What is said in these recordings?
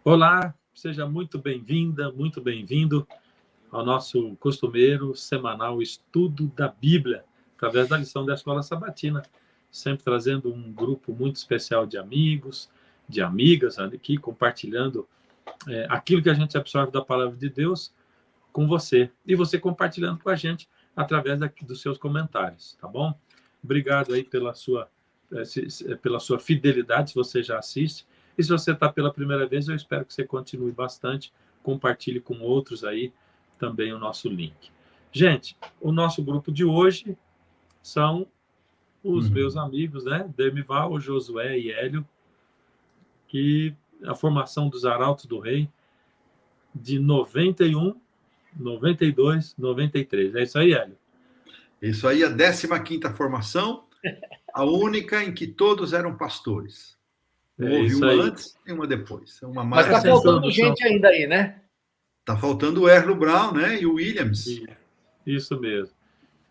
Olá, seja muito bem-vinda, muito bem-vindo ao nosso costumeiro semanal estudo da Bíblia, através da lição da Escola Sabatina, sempre trazendo um grupo muito especial de amigos, de amigas aqui, compartilhando aquilo que a gente absorve da Palavra de Deus com você, e você compartilhando com a gente através dos seus comentários, tá bom? Obrigado aí pela sua fidelidade, se você já assiste. E se você está pela primeira vez, eu espero que você continue bastante, compartilhe com outros aí também o nosso link. Gente, o nosso grupo de hoje são os meus amigos, né? Demival, Josué e Hélio, que a formação dos Arautos do Rei de 91, 92, 93. É isso aí, Hélio? Isso aí, a 15ª formação, a única em que todos eram pastores. Não houve uma antes e uma depois. Mas está faltando gente ainda aí, né? Está faltando o Erlo Brown, né? E o Williams. Isso mesmo.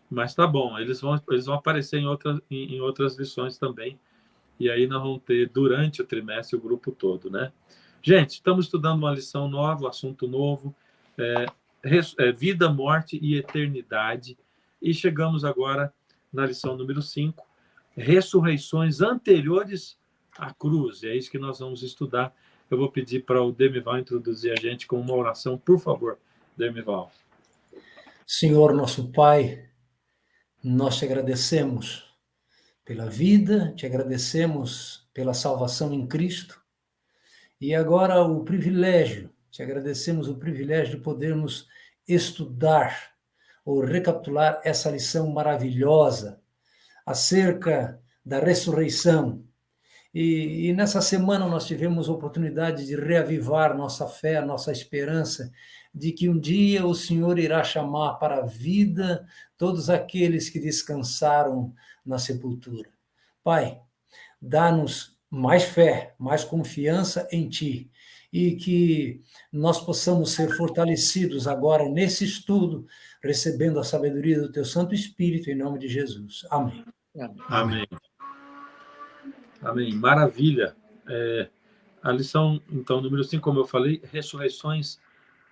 Mas tá bom, eles vão aparecer em outras lições também. E aí nós vamos ter, durante o trimestre, o grupo todo, né? Gente, estamos estudando uma lição nova, um assunto novo, vida, morte e eternidade. E chegamos agora na lição número 5, ressurreições anteriores à cruz. É isso que nós vamos estudar. Eu vou pedir para o Demival introduzir a gente com uma oração, por favor, Demival. Senhor nosso Pai, nós te agradecemos pela vida, te agradecemos pela salvação em Cristo e agora te agradecemos o privilégio de podermos estudar ou recapitular essa lição maravilhosa acerca da ressurreição. E nessa semana nós tivemos a oportunidade de reavivar nossa fé, nossa esperança de que um dia o Senhor irá chamar para a vida todos aqueles que descansaram na sepultura. Pai, dá-nos mais fé, mais confiança em Ti, e que nós possamos ser fortalecidos agora nesse estudo, recebendo a sabedoria do Teu Santo Espírito, em nome de Jesus. Amém. Amém. Amém. Maravilha. A lição, então, número 5, como eu falei, ressurreições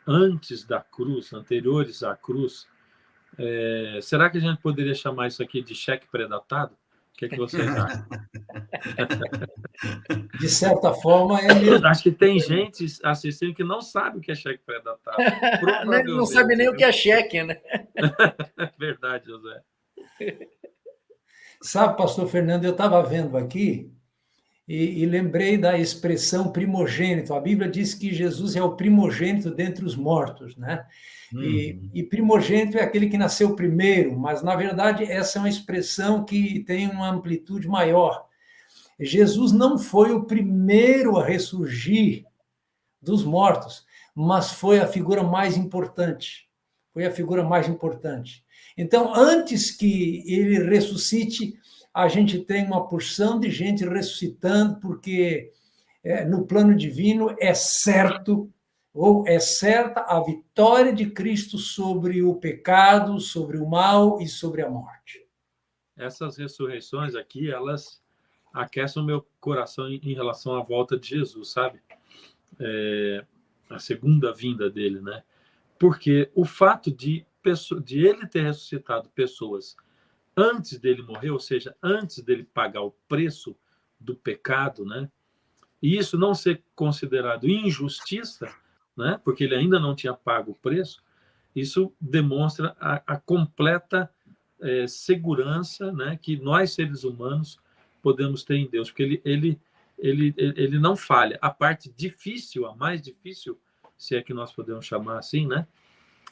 antes da cruz, anteriores à cruz. Será que a gente poderia chamar isso aqui de cheque pré-datado? O que é que vocês acham? De certa forma, é mesmo. Acho que tem gente assistindo que não sabe o que é cheque pré-datado. Não sabe nem o que é cheque, né? Verdade, José. Sabe, pastor Fernando, eu estava vendo aqui e lembrei da expressão primogênito. A Bíblia diz que Jesus é o primogênito dentre os mortos, né? E primogênito é aquele que nasceu primeiro, mas, na verdade, essa é uma expressão que tem uma amplitude maior. Jesus não foi o primeiro a ressurgir dos mortos, mas foi a figura mais importante. Foi a figura mais importante. Então, antes que ele ressuscite, a gente tem uma porção de gente ressuscitando, porque no plano divino é certo, ou é certa a vitória de Cristo sobre o pecado, sobre o mal e sobre a morte. Essas ressurreições aqui, elas aquecem o meu coração em relação à volta de Jesus, sabe? A segunda vinda dele, né? Porque o fato de ele ter ressuscitado pessoas antes dele morrer, ou seja, antes dele pagar o preço do pecado, né? E isso não ser considerado injustiça, né? Porque ele ainda não tinha pago o preço, isso demonstra a completa segurança, né? Que nós, seres humanos, podemos ter em Deus, porque ele não falha. A parte difícil, a mais difícil, se é que nós podemos chamar assim, né?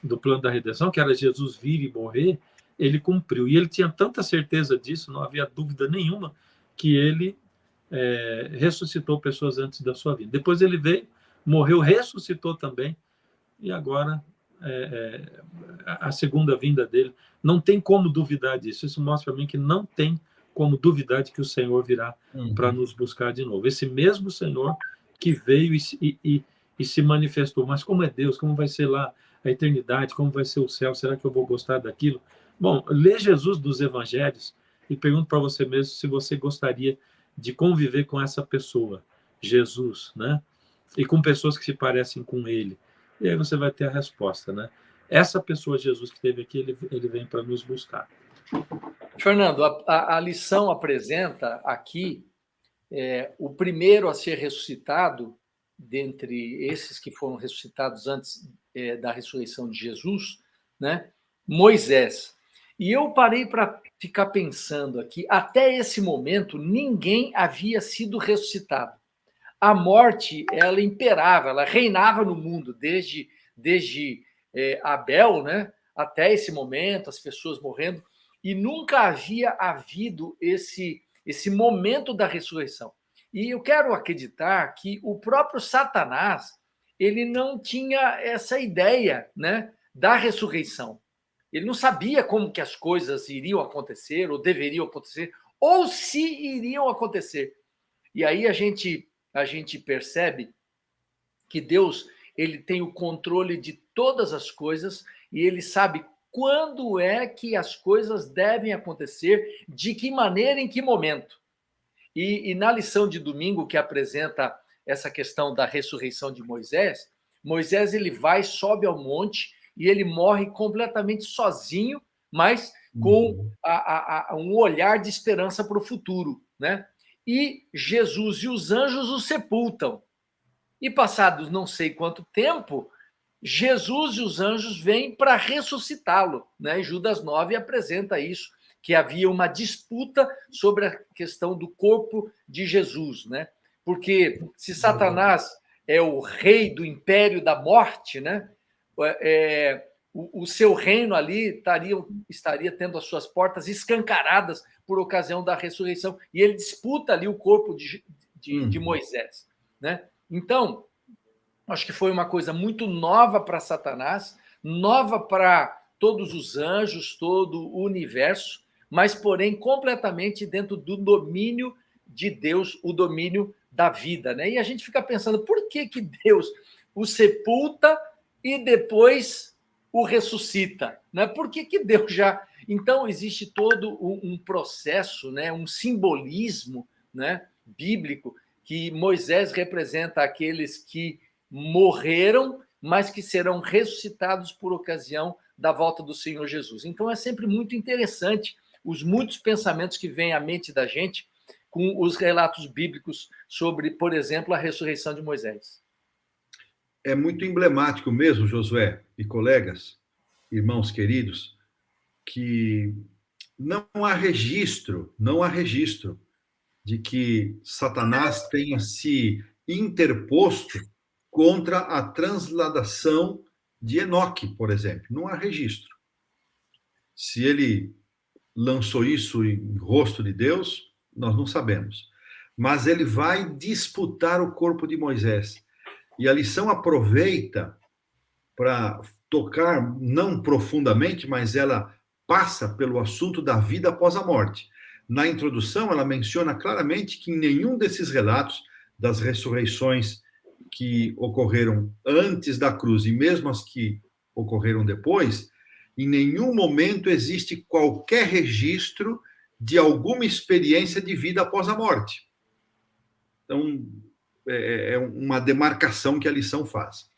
Do plano da redenção, que era Jesus vir e morrer, ele cumpriu. E ele tinha tanta certeza disso, não havia dúvida nenhuma, que ele ressuscitou pessoas antes da sua vida. Depois ele veio, morreu, ressuscitou também, e agora a segunda vinda dele. Não tem como duvidar disso. Isso mostra para mim que não tem como duvidar de que o Senhor virá para nos buscar de novo. Esse mesmo Senhor que veio e se manifestou. Mas como é Deus? Como vai ser lá a eternidade? Como vai ser o céu? Será que eu vou gostar daquilo? Bom, lê Jesus dos Evangelhos e pergunta para você mesmo se você gostaria de conviver com essa pessoa, Jesus, né? e com pessoas que se parecem com ele. E aí você vai ter a resposta, né? Essa pessoa, Jesus, que esteve aqui, ele vem para nos buscar. Fernando, a lição apresenta aqui o primeiro a ser ressuscitado, dentre esses que foram ressuscitados antes da ressurreição de Jesus, né? Moisés. E eu parei para ficar pensando aqui, até esse momento, ninguém havia sido ressuscitado. A morte, ela imperava, ela reinava no mundo, desde Abel, né, até esse momento, as pessoas morrendo, e nunca havia havido esse momento da ressurreição. E eu quero acreditar que o próprio Satanás, ele não tinha essa ideia, né, da ressurreição. Ele não sabia como que as coisas iriam acontecer, ou deveriam acontecer, ou se iriam acontecer. E aí a gente percebe que Deus, ele tem o controle de todas as coisas e ele sabe quando é que as coisas devem acontecer, de que maneira, em que momento. E na lição de domingo, que apresenta essa questão da ressurreição de Moisés, Moisés ele vai, sobe ao monte e ele morre completamente sozinho, mas com um olhar de esperança para o futuro, né? E Jesus e os anjos o sepultam. E passados não sei quanto tempo, Jesus e os anjos vêm para ressuscitá-lo, né? Judas 9 apresenta isso, que havia uma disputa sobre a questão do corpo de Jesus, né? Porque se Satanás é o rei do império da morte, né? O seu reino ali estaria tendo as suas portas escancaradas por ocasião da ressurreição, e ele disputa ali o corpo de Moisés, né? Então, acho que foi uma coisa muito nova para Satanás, nova para todos os anjos, todo o universo, mas, porém, completamente dentro do domínio de Deus, o domínio da vida, né? E a gente fica pensando, por que Deus o sepulta e depois o ressuscita, né? Por que Deus já... Então, existe todo um processo, né? Um simbolismo, né? Bíblico, que Moisés representa aqueles que morreram, mas que serão ressuscitados por ocasião da volta do Senhor Jesus. Então, é sempre muito interessante os muitos pensamentos que vêm à mente da gente com os relatos bíblicos sobre, por exemplo, a ressurreição de Moisés. É muito emblemático mesmo, Josué e colegas, irmãos queridos, que não há registro de que Satanás tenha se interposto contra a transladação de Enoque, por exemplo. Não há registro. Se ele lançou isso em rosto de Deus, nós não sabemos. Mas ele vai disputar o corpo de Moisés. E a lição aproveita para tocar, não profundamente, mas ela passa pelo assunto da vida após a morte. Na introdução, ela menciona claramente que em nenhum desses relatos das ressurreições que ocorreram antes da cruz e mesmo as que ocorreram depois, em nenhum momento existe qualquer registro de alguma experiência de vida após a morte. Então, é uma demarcação que a lição faz.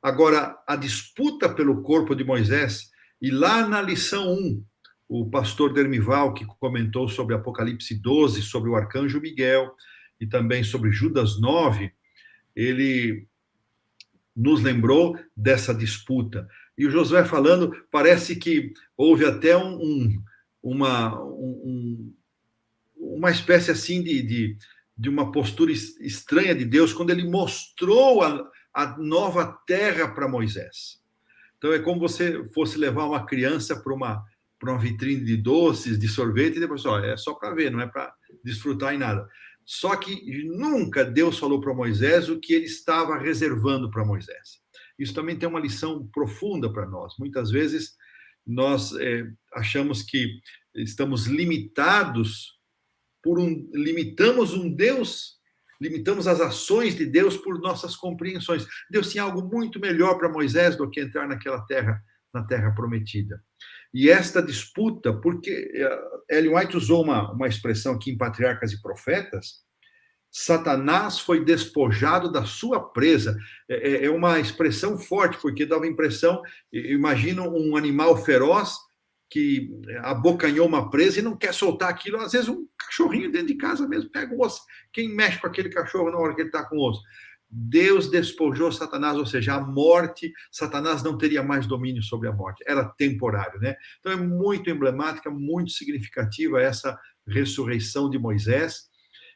Agora, a disputa pelo corpo de Moisés, e lá na lição 1, o pastor Dermival, que comentou sobre Apocalipse 12, sobre o arcanjo Miguel, e também sobre Judas 9, ele nos lembrou dessa disputa. E o Josué falando, parece que houve até uma espécie assim de uma postura estranha de Deus quando ele mostrou a nova terra para Moisés. Então é como você fosse levar uma criança para uma vitrine de doces, de sorvete, e depois é só para ver, não é para desfrutar em nada. Só que nunca Deus falou para Moisés o que ele estava reservando para Moisés. Isso também tem uma lição profunda para nós. Muitas vezes nós achamos que estamos limitados limitamos um Deus, limitamos as ações de Deus por nossas compreensões. Deus tinha algo muito melhor para Moisés do que entrar naquela terra, na terra prometida. E esta disputa, porque Ellen White usou uma expressão aqui em Patriarcas e Profetas, Satanás foi despojado da sua presa. É uma expressão forte, porque dava a impressão, imagina um animal feroz que abocanhou uma presa e não quer soltar aquilo. Às vezes um cachorrinho dentro de casa mesmo pega o osso. Quem mexe com aquele cachorro na hora que ele está com o osso? Deus despojou Satanás, ou seja, a morte, Satanás não teria mais domínio sobre a morte, era temporário, né? Então é muito emblemática, muito significativa essa ressurreição de Moisés.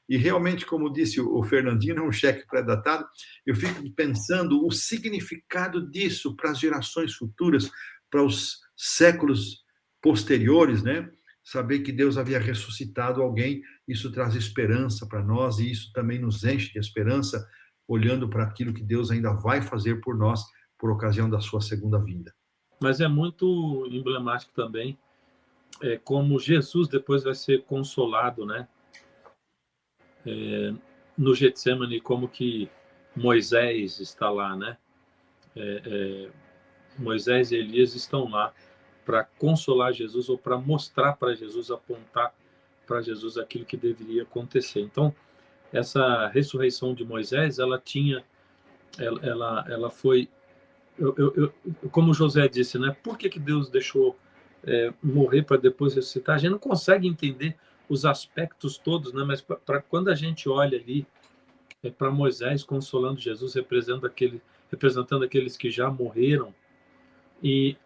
E realmente, como disse o Fernandinho, é um cheque pré-datado. Eu fico pensando o significado disso para as gerações futuras, para os séculos posteriores, né? Saber que Deus havia ressuscitado alguém, isso traz esperança para nós e isso também nos enche de esperança, olhando para aquilo que Deus ainda vai fazer por nós por ocasião da sua segunda vinda. Mas é muito emblemático também como Jesus depois vai ser consolado, né? No Getsemane, como que Moisés está lá, né? Moisés e Elias estão lá para consolar Jesus ou para mostrar para Jesus, apontar para Jesus aquilo que deveria acontecer. Então, essa ressurreição de Moisés, ela foi, como José disse, né? Por que Deus deixou morrer para depois ressuscitar? A gente não consegue entender os aspectos todos, né? Mas para quando a gente olha ali para Moisés consolando Jesus, representando aqueles que já morreram e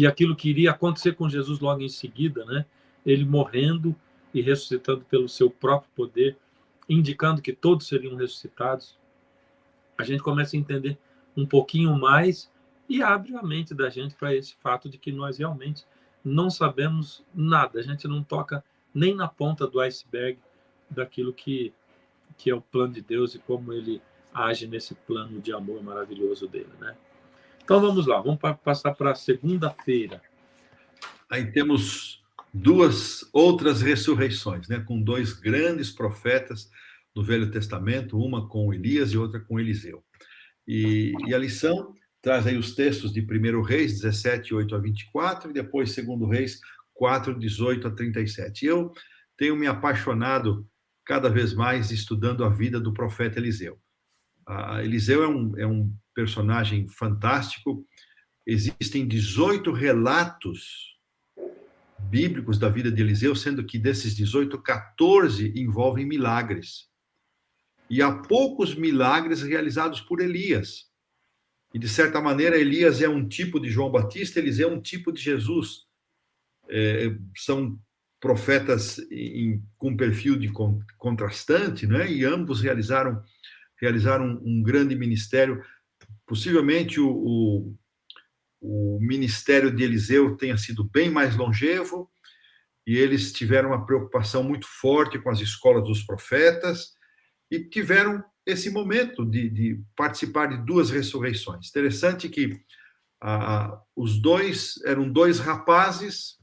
aquilo que iria acontecer com Jesus logo em seguida, né? Ele morrendo e ressuscitando pelo seu próprio poder, indicando que todos seriam ressuscitados. A gente começa a entender um pouquinho mais e abre a mente da gente para esse fato de que nós realmente não sabemos nada. A gente não toca nem na ponta do iceberg daquilo que é o plano de Deus e como ele age nesse plano de amor maravilhoso dele, né? Então vamos lá, vamos passar para a segunda-feira. Aí temos duas outras ressurreições, né? Com dois grandes profetas do Velho Testamento, uma com Elias e outra com Eliseu. E a lição traz aí os textos de 1 Reis 17, 8 a 24, e depois 2 Reis 4, 18 a 37. Eu tenho me apaixonado cada vez mais estudando a vida do profeta Eliseu. Eliseu é um personagem fantástico. Existem 18 relatos bíblicos da vida de Eliseu, sendo que desses 18, 14 envolvem milagres. E há poucos milagres realizados por Elias. E, de certa maneira, Elias é um tipo de João Batista, Eliseu é um tipo de Jesus. São profetas com perfil de contrastante, né? E ambos realizaram um grande ministério. Possivelmente o ministério de Eliseu tenha sido bem mais longevo, e eles tiveram uma preocupação muito forte com as escolas dos profetas, e tiveram esse momento de participar de duas ressurreições. Interessante que os dois eram dois rapazes,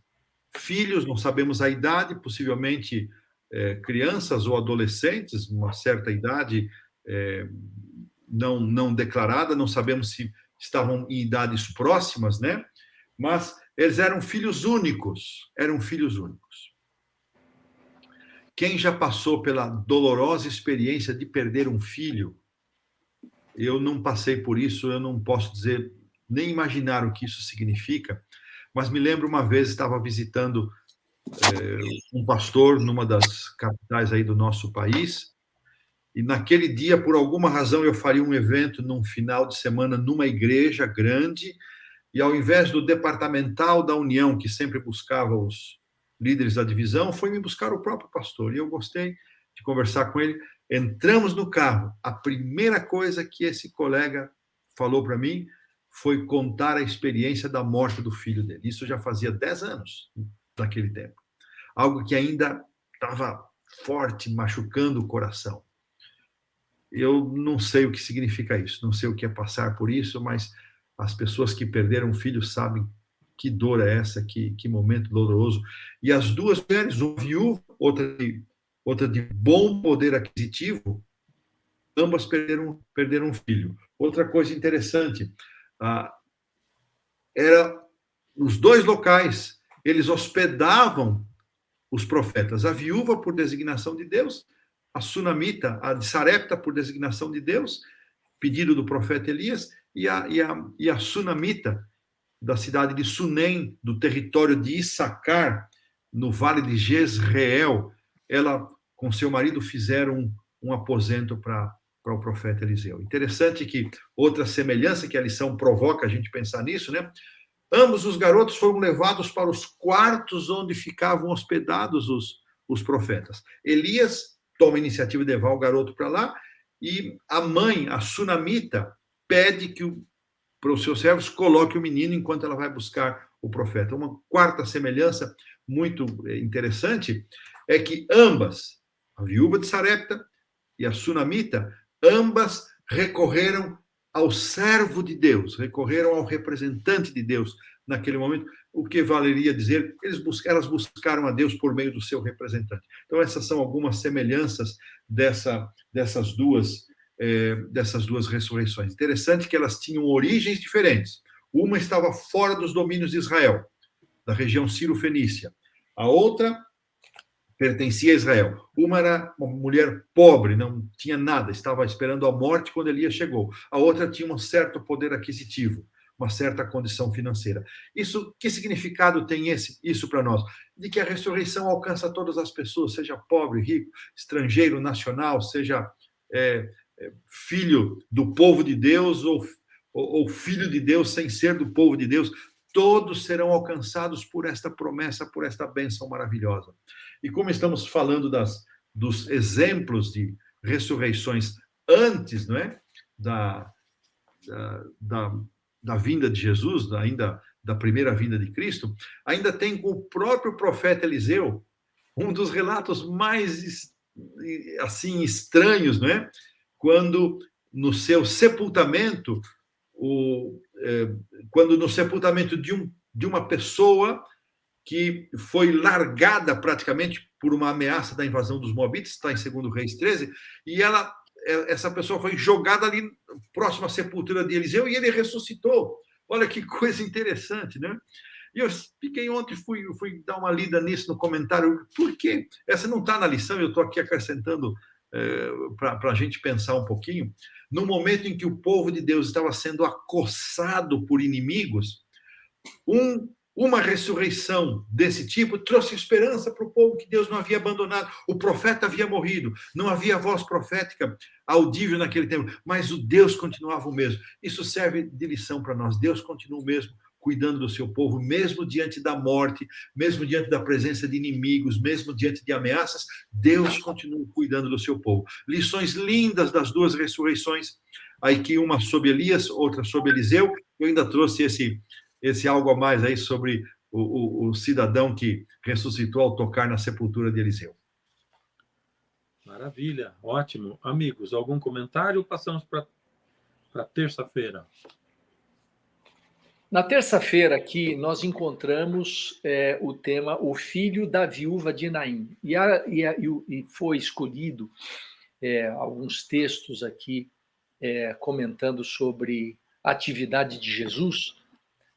filhos, não sabemos a idade, possivelmente crianças ou adolescentes, uma certa idade não declarada, não sabemos se estavam em idades próximas, né? Mas eles eram filhos únicos, Quem já passou pela dolorosa experiência de perder um filho? Eu não passei por isso, eu não posso dizer, nem imaginar o que isso significa, mas me lembro uma vez, estava visitando um pastor numa das capitais aí do nosso país, e naquele dia, por alguma razão, eu faria um evento num final de semana numa igreja grande, e ao invés do departamental da União, que sempre buscava os líderes da divisão, foi me buscar o próprio pastor. E eu gostei de conversar com ele. Entramos no carro. A primeira coisa que esse colega falou para mim foi contar a experiência da morte do filho dele. Isso já fazia 10 anos naquele tempo. Algo que ainda estava forte, machucando o coração. Eu não sei o que significa isso, não sei o que é passar por isso, mas as pessoas que perderam filhos sabem que dor é essa, que momento doloroso. E as duas mulheres, uma viúva, outra de bom poder aquisitivo, ambas perderam um filho. Outra coisa interessante, era nos dois locais, eles hospedavam os profetas, a viúva por designação de Deus, a sunamita, a de Sarepta, por designação de Deus, pedido do profeta Elias, e a sunamita, da cidade de Sunem, do território de Issacar, no vale de Jezreel, ela, com seu marido, fizeram um aposento para o profeta Eliseu. Interessante que outra semelhança que a lição provoca a gente pensar nisso, né? Ambos os garotos foram levados para os quartos onde ficavam hospedados os profetas. Elias toma a iniciativa de levar o garoto para lá, e a mãe, a sunamita, pede que para os seus servos coloque o menino enquanto ela vai buscar o profeta. Uma quarta semelhança muito interessante é que ambas, a viúva de Sarepta e a sunamita, ambas recorreram ao servo de Deus, recorreram ao representante de Deus naquele momento, o que valeria dizer, elas buscaram a Deus por meio do seu representante. Então, essas são algumas semelhanças dessas duas ressurreições. Interessante que elas tinham origens diferentes. Uma estava fora dos domínios de Israel, da região Ciro-Fenícia. A outra pertencia a Israel. Uma era uma mulher pobre, não tinha nada, estava esperando a morte quando Elias chegou. A outra tinha um certo poder aquisitivo, uma certa condição financeira. Isso, que significado tem isso para nós? De que a ressurreição alcança todas as pessoas, seja pobre, rico, estrangeiro, nacional, seja filho do povo de Deus ou filho de Deus sem ser do povo de Deus. Todos serão alcançados por esta promessa, por esta bênção maravilhosa. E como estamos falando dos exemplos de ressurreições antes, não é? da vinda de Jesus, ainda da primeira vinda de Cristo, ainda tem com o próprio profeta Eliseu um dos relatos mais assim estranhos, não é? Quando no seu sepultamento, quando no sepultamento de uma pessoa que foi largada praticamente por uma ameaça da invasão dos Moabitas, está em 2 Reis 13, e essa pessoa foi jogada ali próximo à sepultura de Eliseu e ele ressuscitou. Olha que coisa interessante, né? E eu fiquei ontem, fui dar uma lida nisso no comentário. Por quê? Essa não está na lição, eu estou aqui acrescentando para a gente pensar um pouquinho. No momento em que o povo de Deus estava sendo acossado por inimigos, uma ressurreição desse tipo trouxe esperança para o povo que Deus não havia abandonado. O profeta havia morrido, não havia voz profética audível naquele tempo, mas o Deus continuava o mesmo. Isso serve de lição para nós. Deus continua o mesmo, cuidando do seu povo, mesmo diante da morte, mesmo diante da presença de inimigos, mesmo diante de ameaças, Deus continua cuidando do seu povo. Lições lindas das duas ressurreições, aí que uma sobre Elias, outra sobre Eliseu. Eu ainda trouxe esse algo a mais aí sobre o cidadão que ressuscitou ao tocar na sepultura de Eliseu. Maravilha, ótimo. Amigos, algum comentário ou passamos para terça-feira? Na terça-feira aqui nós encontramos o tema O Filho da Viúva de Naim. E foi escolhido alguns textos aqui comentando sobre a atividade de Jesus,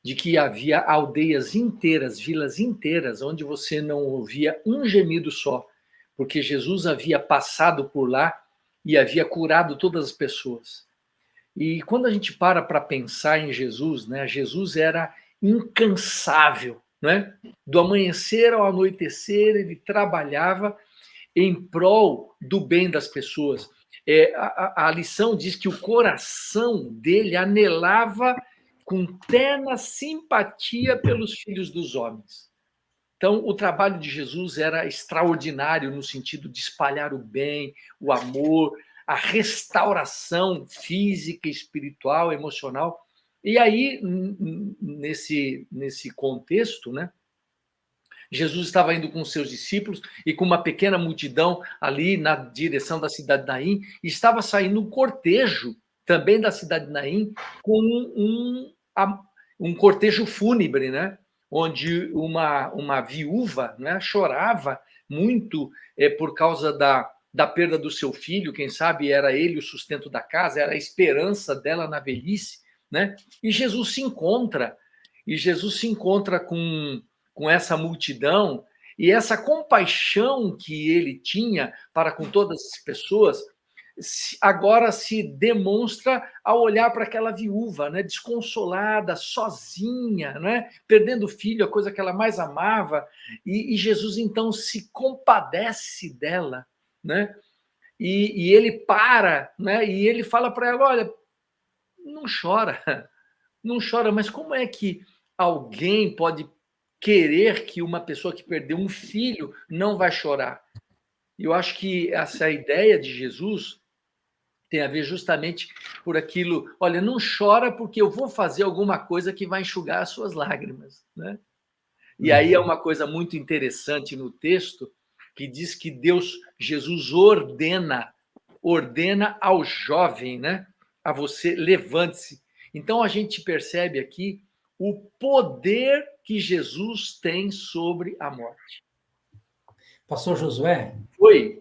de que havia aldeias inteiras, vilas inteiras, onde você não ouvia um gemido só, porque Jesus havia passado por lá e havia curado todas as pessoas. E quando a gente para pensar em Jesus, né, Jesus era incansável, né? Do amanhecer ao anoitecer, ele trabalhava em prol do bem das pessoas. A lição diz que o coração dele anelava com terna simpatia pelos filhos dos homens. Então, o trabalho de Jesus era extraordinário no sentido de espalhar o bem, o amor, a restauração física, espiritual, emocional. E aí, nesse contexto, né, Jesus estava indo com seus discípulos e com uma pequena multidão ali na direção da cidade de Naim, e estava saindo um cortejo também da cidade de Naim com um cortejo fúnebre, né, onde uma viúva, né, chorava muito por causa da perda do seu filho. Quem sabe era ele o sustento da casa, era a esperança dela na velhice, né? E Jesus se encontra com essa multidão E essa compaixão que ele tinha para com todas as pessoas agora se demonstra ao olhar para aquela viúva, né, desconsolada, sozinha, né, perdendo o filho, a coisa que ela mais amava, e Jesus então se compadece dela, né, e ele para, né, e ele fala para ela, olha, não chora, não chora, mas como é que alguém pode querer que uma pessoa que perdeu um filho não vai chorar? E eu acho que essa ideia de Jesus tem a ver justamente por aquilo, olha, não chora porque eu vou fazer alguma coisa que vai enxugar as suas lágrimas, né? E aí é uma coisa muito interessante no texto, que diz que Jesus ordena ao jovem, né? A você, levante-se. Então a gente percebe aqui o poder que Jesus tem sobre a morte. Pastor Josué, Oi.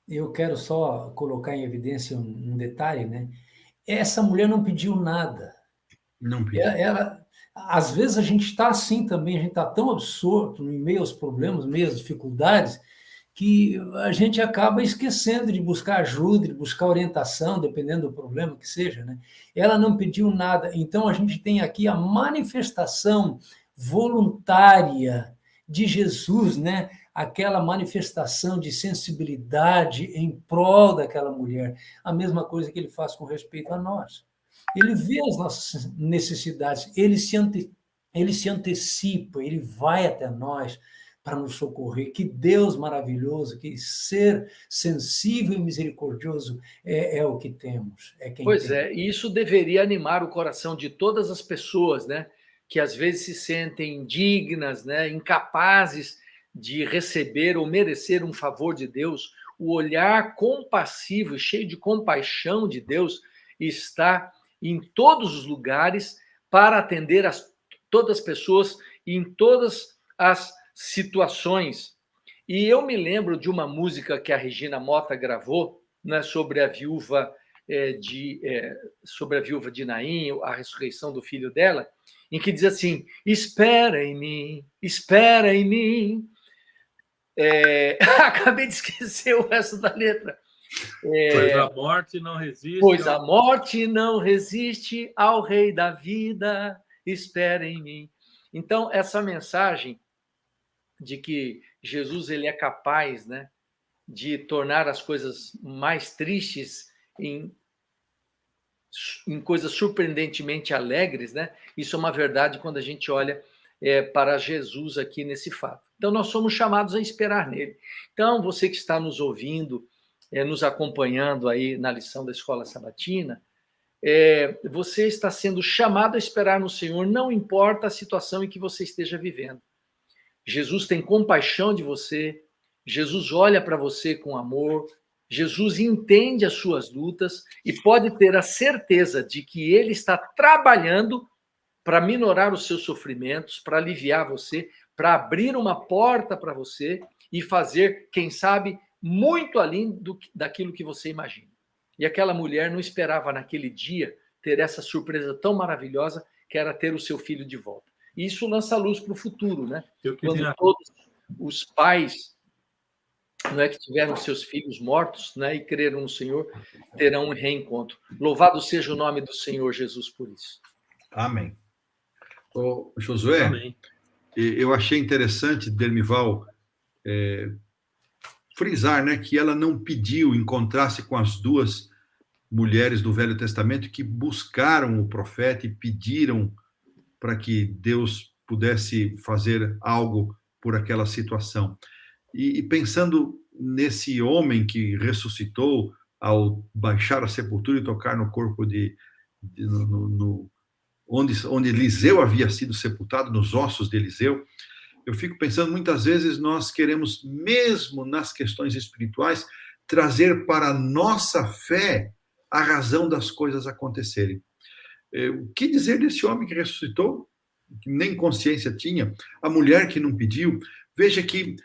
eu quero só colocar em evidência um detalhe, né? Essa mulher não pediu nada. Não pediu. Às vezes a gente está assim também, a gente está tão absorto em meio aos problemas, em meio às dificuldades, que a gente acaba esquecendo de buscar ajuda, de buscar orientação, dependendo do problema que seja, né? Ela não pediu nada. Então a gente tem aqui a manifestação voluntária de Jesus, né? Aquela manifestação de sensibilidade em prol daquela mulher. A mesma coisa que ele faz com respeito a nós. Ele vê as nossas necessidades, ele se antecipa, ele vai até nós para nos socorrer. Que Deus maravilhoso, que ser sensível e misericordioso é o que temos. Pois é, e isso deveria animar o coração de todas as pessoas, né? Que às vezes se sentem indignas, né? Incapazes de receber ou merecer um favor de Deus. O olhar compassivo, cheio de compaixão de Deus, está em todos os lugares para atender todas as pessoas em todas as situações. E eu me lembro de uma música que a Regina Mota gravou, né, sobre a viúva de Naim, a ressurreição do filho dela, em que diz assim: espera em mim, espera em mim. Acabei de esquecer o resto da letra. Pois a morte não resiste. Pois a morte não resiste ao Rei da vida, espera em mim. Então, essa mensagem de que Jesus ele é capaz, né, de tornar as coisas mais tristes em coisas surpreendentemente alegres, né? Isso é uma verdade quando a gente olha para Jesus aqui nesse fato. Então, nós somos chamados a esperar nele. Então, você que está nos ouvindo, nos acompanhando aí na lição da Escola Sabatina, você está sendo chamado a esperar no Senhor, não importa a situação em que você esteja vivendo. Jesus tem compaixão de você, Jesus olha para você com amor, Jesus entende as suas lutas e pode ter a certeza de que ele está trabalhando para minorar os seus sofrimentos, para aliviar você, para abrir uma porta para você e fazer, quem sabe, muito além daquilo que você imagina. E aquela mulher não esperava naquele dia ter essa surpresa tão maravilhosa que era ter o seu filho de volta. E isso lança luz para o futuro, né? Quando todos os pais, não é, que tiveram seus filhos mortos, né, e creram no Senhor, terão um reencontro. Louvado seja o nome do Senhor Jesus por isso. Amém. Ô, Josué, Amém. Eu achei interessante, Dermival, frisar, né, que ela não pediu encontrar-se com as duas mulheres do Velho Testamento que buscaram o profeta e pediram para que Deus pudesse fazer algo por aquela situação. E pensando nesse homem que ressuscitou ao baixar a sepultura e tocar no corpo onde Eliseu havia sido sepultado, nos ossos de Eliseu, eu fico pensando, muitas vezes nós queremos, mesmo nas questões espirituais, trazer para a nossa fé a razão das coisas acontecerem. O que dizer desse homem que ressuscitou, que nem consciência tinha, a mulher que não pediu? Veja que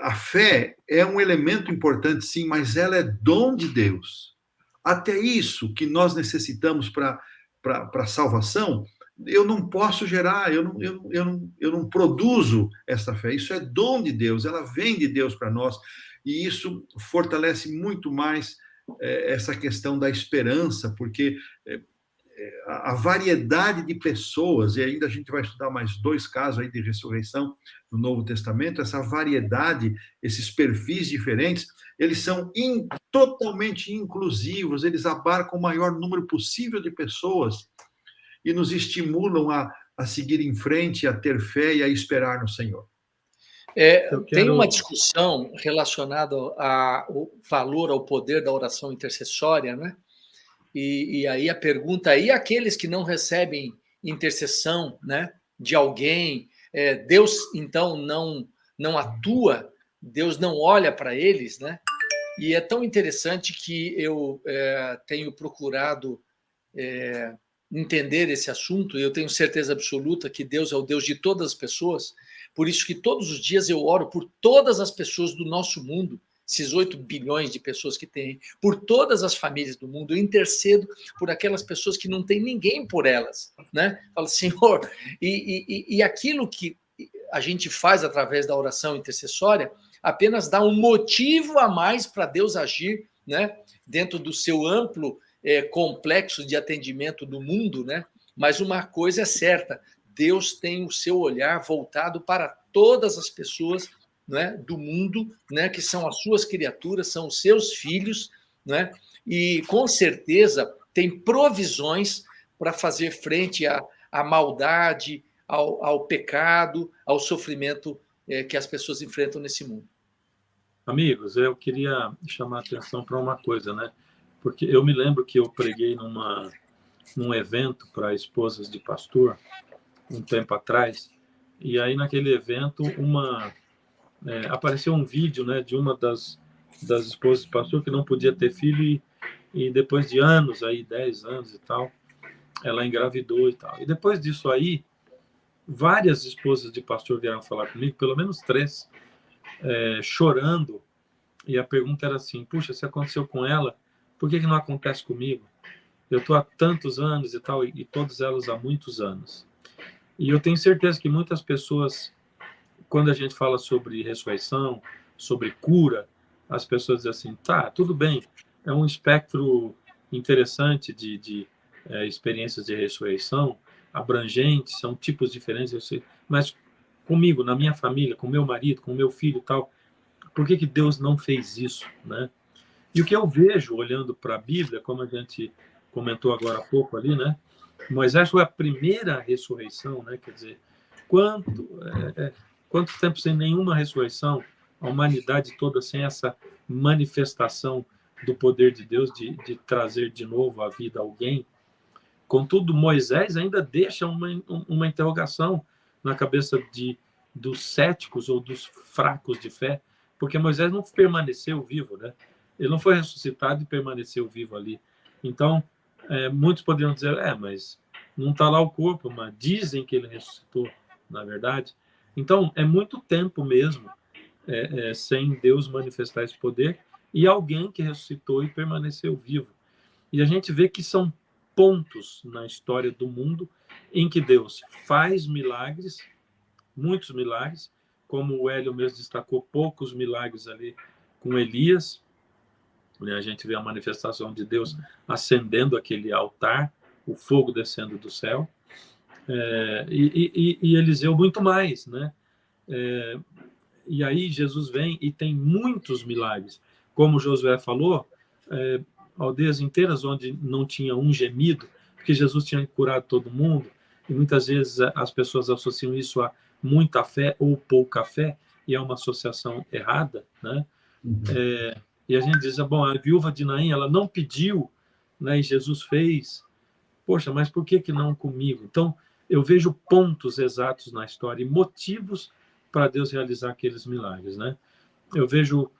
a fé é um elemento importante, sim, mas ela é dom de Deus. Até isso que nós necessitamos para a salvação eu não posso gerar, eu não produzo essa fé. Isso é dom de Deus, ela vem de Deus para nós, e isso fortalece muito mais essa questão da esperança, porque a variedade de pessoas, e ainda a gente vai estudar mais 2 casos aí de ressurreição no Novo Testamento, essa variedade, esses perfis diferentes, eles são totalmente inclusivos, eles abarcam o maior número possível de pessoas e nos estimulam a seguir em frente, a ter fé e a esperar no Senhor. Tem uma discussão relacionada ao valor, ao poder da oração intercessória, né? E aí a pergunta, e aqueles que não recebem intercessão, né, de alguém, Deus então não atua, Deus não olha para eles, né? E é tão interessante que eu tenho procurado entender esse assunto, e eu tenho certeza absoluta que Deus é o Deus de todas as pessoas, por isso que todos os dias eu oro por todas as pessoas do nosso mundo, esses 8 bilhões de pessoas que tem, por todas as famílias do mundo, eu intercedo por aquelas pessoas que não tem ninguém por elas, né? Falo, Senhor, e aquilo que a gente faz através da oração intercessória apenas dá um motivo a mais para Deus agir, né? Dentro do seu amplo complexo de atendimento do mundo, né? Mas uma coisa é certa, Deus tem o seu olhar voltado para todas as pessoas, né, do mundo, né, que são as suas criaturas, são os seus filhos, né, e com certeza tem provisões para fazer frente à maldade, ao pecado, ao sofrimento que as pessoas enfrentam nesse mundo. Amigos, eu queria chamar a atenção para uma coisa, né? Porque eu me lembro que eu preguei num evento para esposas de pastor, um tempo atrás, e aí naquele evento apareceu um vídeo, né, de uma das esposas do pastor que não podia ter filho e depois de anos, aí 10 anos e tal, ela engravidou e tal. E depois disso aí, várias esposas de pastor vieram falar comigo, pelo menos 3, chorando, e a pergunta era assim, puxa, se aconteceu com ela, por que não acontece comigo? Eu estou há tantos anos e tal, e todas elas há muitos anos. E eu tenho certeza que muitas pessoas, quando a gente fala sobre ressurreição, sobre cura, as pessoas dizem assim, tá, tudo bem, é um espectro interessante de experiências de ressurreição, abrangentes, são tipos diferentes, eu sei, mas comigo, na minha família, com meu marido, com meu filho e tal, por que Deus não fez isso, né? E o que eu vejo, olhando para a Bíblia, como a gente comentou agora há pouco ali, né? Moisés foi a primeira ressurreição, né? Quer dizer, quanto tempo sem nenhuma ressurreição, a humanidade toda sem essa manifestação do poder de Deus de trazer de novo à vida alguém. Contudo, Moisés ainda deixa uma interrogação na cabeça dos céticos ou dos fracos de fé, porque Moisés não permaneceu vivo, né? Ele não foi ressuscitado e permaneceu vivo ali. Então, muitos poderiam dizer, mas não está lá o corpo, mas dizem que ele ressuscitou, na verdade. Então, é muito tempo mesmo sem Deus manifestar esse poder e alguém que ressuscitou e permaneceu vivo. E a gente vê que são pontos na história do mundo em que Deus faz milagres, muitos milagres, como o Hélio mesmo destacou, poucos milagres ali com Elias. A gente vê a manifestação de Deus acendendo aquele altar, o fogo descendo do céu, e Eliseu muito mais, né? E aí Jesus vem e tem muitos milagres. Como Josué falou, aldeias inteiras onde não tinha um gemido, porque Jesus tinha curado todo mundo, e muitas vezes as pessoas associam isso a muita fé ou pouca fé, e é uma associação errada, né? E a gente diz, bom, a viúva de Naim, ela não pediu, né, e Jesus fez. Poxa, mas por que não comigo? Então, eu vejo pontos exatos na história e motivos para Deus realizar aqueles milagres, né? Eu vejo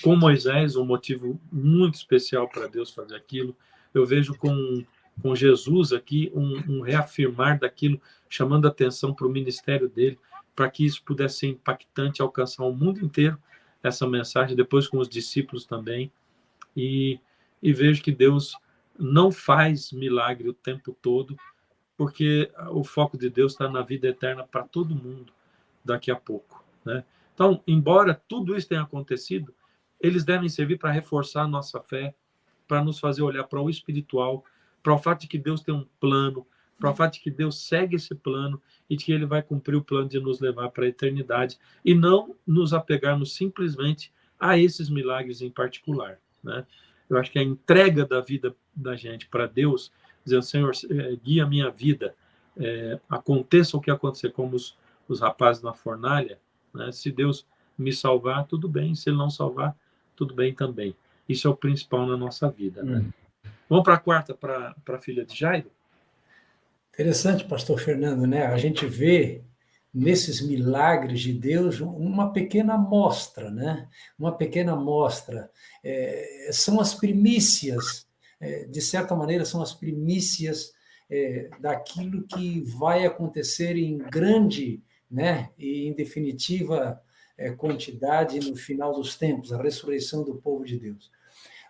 com Moisés um motivo muito especial para Deus fazer aquilo. Eu vejo com Jesus aqui um reafirmar daquilo, chamando atenção para o ministério dele, para que isso pudesse ser impactante, alcançar o mundo inteiro, essa mensagem, depois com os discípulos também. E vejo que Deus não faz milagre o tempo todo porque o foco de Deus está na vida eterna para todo mundo daqui a pouco, né? Então, embora tudo isso tenha acontecido, eles devem servir para reforçar a nossa fé, para nos fazer olhar para o espiritual, para o fato de que Deus tem um plano, para o fato de que Deus segue esse plano e de que Ele vai cumprir o plano de nos levar para a eternidade e não nos apegarmos simplesmente a esses milagres em particular, né? Eu acho que a entrega da vida da gente para Deus, dizer, Senhor, guia a minha vida, aconteça o que acontecer, como os rapazes na fornalha, né? Se Deus me salvar, tudo bem, se Ele não salvar, tudo bem também. Isso é o principal na nossa vida, né? Vamos para a quarta, para a filha de Jairo? Interessante, pastor Fernando, né? A gente vê nesses milagres de Deus uma pequena amostra, né? Uma pequena amostra. São as primícias, de certa maneira, são as primícias daquilo que vai acontecer em grande, né? E em definitiva quantidade no final dos tempos, a ressurreição do povo de Deus.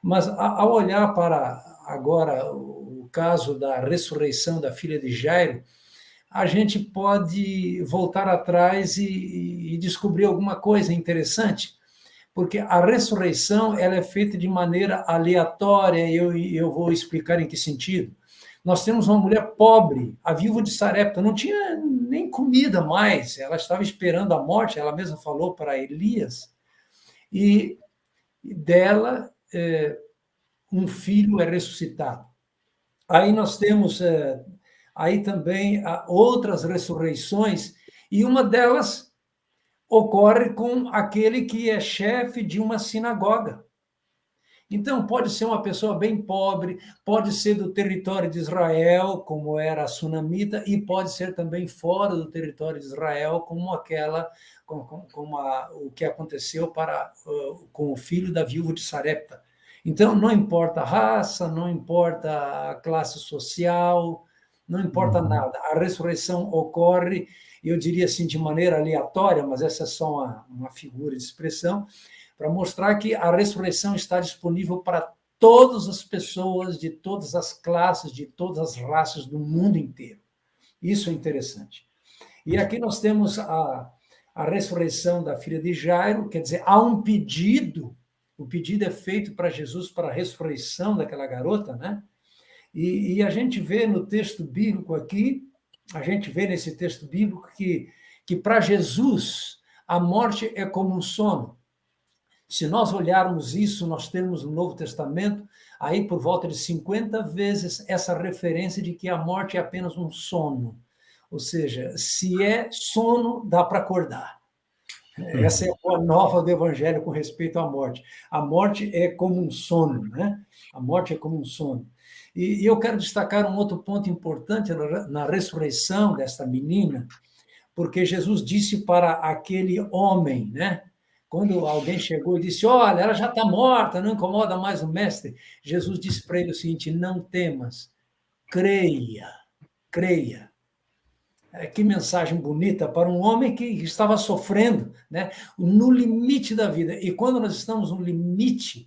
Mas ao olhar para agora o caso da ressurreição da filha de Jairo, a gente pode voltar atrás e descobrir alguma coisa interessante, porque a ressurreição ela é feita de maneira aleatória, e eu vou explicar em que sentido. Nós temos uma mulher pobre, a viúva de Sarepta, não tinha nem comida mais, ela estava esperando a morte, ela mesma falou para Elias, e dela um filho é ressuscitado. Aí nós temos aí também outras ressurreições, e uma delas ocorre com aquele que é chefe de uma sinagoga. Então, pode ser uma pessoa bem pobre, pode ser do território de Israel, como era a sunamita, e pode ser também fora do território de Israel, como o que aconteceu com o filho da viúva de Sarepta. Então, não importa a raça, não importa a classe social, não importa nada. A ressurreição ocorre, eu diria assim, de maneira aleatória, mas essa é só uma figura de expressão, para mostrar que a ressurreição está disponível para todas as pessoas, de todas as classes, de todas as raças do mundo inteiro. Isso é interessante. E aqui nós temos a ressurreição da filha de Jairo, quer dizer, há um pedido, o pedido é feito para Jesus para a ressurreição daquela garota, né? E a gente vê no texto bíblico aqui, a gente vê nesse texto bíblico que para Jesus a morte é como um sono. Se nós olharmos isso, nós temos no Novo Testamento, aí por volta de 50 vezes, essa referência de que a morte é apenas um sono. Ou seja, se é sono, dá para acordar. Essa é a boa nova do Evangelho com respeito à morte. A morte é como um sono, né? A morte é como um sono. E eu quero destacar um outro ponto importante na ressurreição desta menina, porque Jesus disse para aquele homem, né? Quando alguém chegou e disse, olha, ela já está morta, não incomoda mais o mestre. Jesus disse para ele o seguinte, não temas, creia, creia. Que mensagem bonita para um homem que estava sofrendo, né? No limite da vida. E quando nós estamos no limite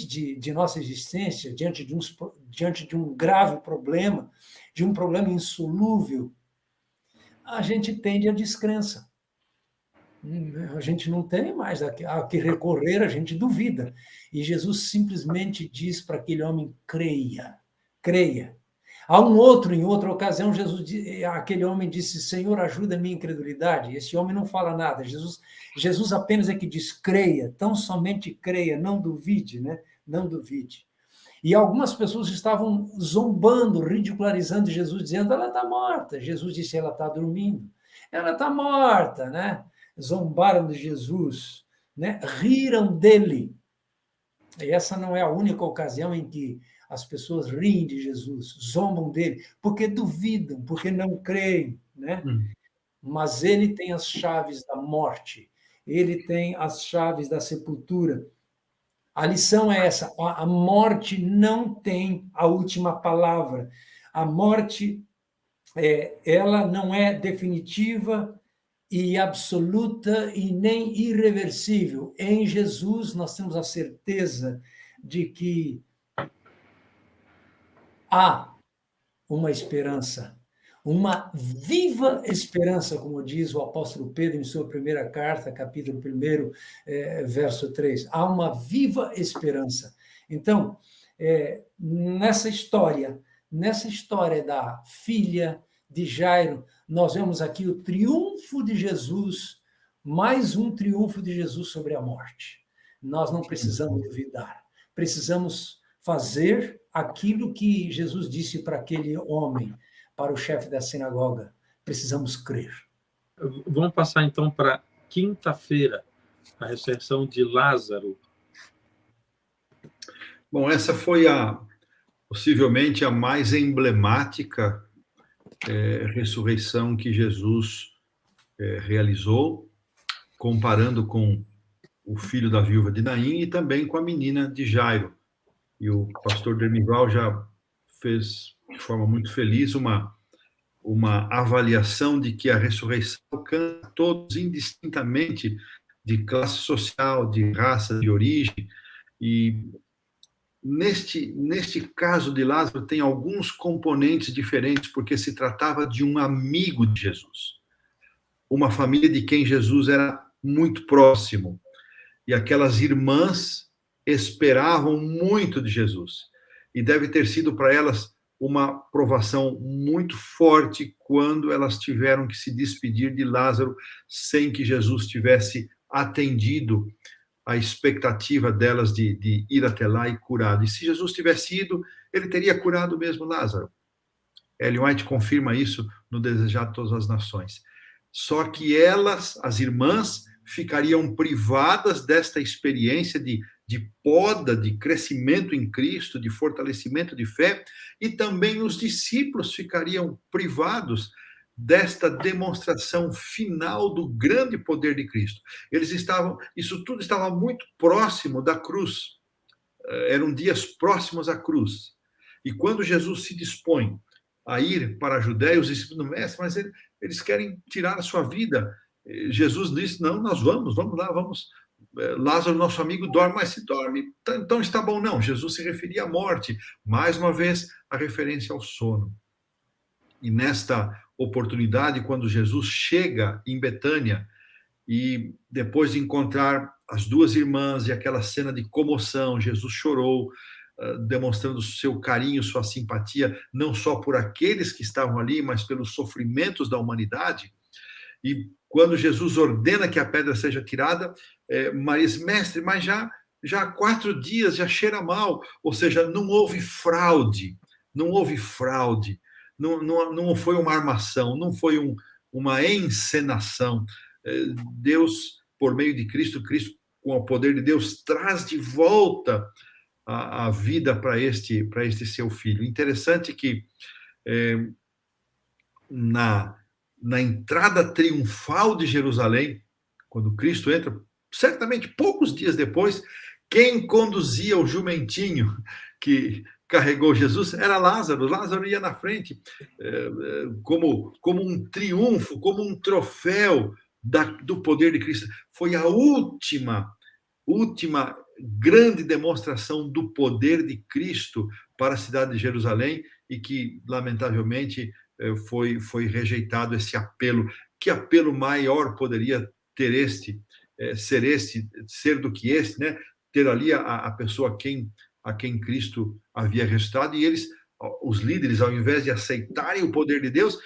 de nossa existência, diante de um grave problema, de um problema insolúvel, a gente tende à descrença. A gente não tem mais a que recorrer, a gente duvida. E Jesus simplesmente diz para aquele homem, creia, creia. Há em outra ocasião, aquele homem disse, Senhor, ajuda a minha incredulidade. Esse homem não fala nada. Jesus apenas é que diz, creia, tão somente creia, não duvide, né? Não duvide. E algumas pessoas estavam zombando, ridicularizando Jesus, dizendo, ela está morta. Jesus disse, ela está dormindo. Ela está morta, né? Zombaram de Jesus, né? Riram dele. E essa não é a única ocasião em que as pessoas riem de Jesus, zombam dele, porque duvidam, porque não creem, né? Mas ele tem as chaves da morte, ele tem as chaves da sepultura. A lição é essa, a morte não tem a última palavra. A morte, ela não é definitiva e absoluta e nem irreversível. Em Jesus, nós temos a certeza de que há uma esperança, uma viva esperança, como diz o apóstolo Pedro em sua primeira carta, capítulo 1, verso 3. Há uma viva esperança. Então, nessa história da filha de Jairo, nós vemos aqui o triunfo de Jesus, mais um triunfo de Jesus sobre a morte. Nós não precisamos duvidar, precisamos fazer aquilo que Jesus disse para aquele homem, para o chefe da sinagoga. Precisamos crer. Vamos passar então para quinta-feira, a ressurreição de Lázaro. Bom, essa foi possivelmente a mais emblemática ressurreição que Jesus realizou, comparando com o filho da viúva de Naim e também com a menina de Jairo. E o pastor Dermival já fez, de forma muito feliz, uma avaliação de que a ressurreição alcança todos indistintamente, de classe social, de raça, de origem. E neste caso de Lázaro tem alguns componentes diferentes, porque se tratava de um amigo de Jesus, uma família de quem Jesus era muito próximo. E aquelas irmãs esperavam muito de Jesus. E deve ter sido para elas uma provação muito forte quando elas tiveram que se despedir de Lázaro sem que Jesus tivesse atendido a expectativa delas de ir até lá e curado. E se Jesus tivesse ido, ele teria curado mesmo Lázaro. Ellen White confirma isso no Desejado de Todas as Nações. Só que elas, as irmãs, ficariam privadas desta experiência de poda, de crescimento em Cristo, de fortalecimento de fé, e também os discípulos ficariam privados desta demonstração final do grande poder de Cristo. Isso tudo estava muito próximo da cruz. Eram dias próximos à cruz. E quando Jesus se dispõe a ir para a Judéia, os discípulos do mestre, mas eles querem tirar a sua vida. Jesus disse, não, nós vamos lá, vamos. Lázaro, nosso amigo, dorme, mas se dorme, então está bom. Não, Jesus se referia à morte. Mais uma vez, a referência ao sono. E nesta oportunidade, quando Jesus chega em Betânia, e depois de encontrar as duas irmãs e aquela cena de comoção, Jesus chorou, demonstrando seu carinho, sua simpatia, não só por aqueles que estavam ali, mas pelos sofrimentos da humanidade. E quando Jesus ordena que a pedra seja tirada, Maria diz, mestre, mas já há 4 dias, já cheira mal. Ou seja, não houve fraude, não foi uma armação, não foi uma encenação. Deus, por meio de Cristo, com o poder de Deus, traz de volta a vida para este seu filho. Interessante que na entrada triunfal de Jerusalém, quando Cristo entra, certamente poucos dias depois, quem conduzia o jumentinho que carregou Jesus era Lázaro. Lázaro ia na frente como um triunfo, como um troféu do poder de Cristo. Foi a última grande demonstração do poder de Cristo para a cidade de Jerusalém e que, lamentavelmente, foi rejeitado esse apelo. Que apelo maior poderia ter ser do que este, né? Ter ali a pessoa a quem Cristo havia ressuscitado, e eles, os líderes, ao invés de aceitarem o poder de Deus,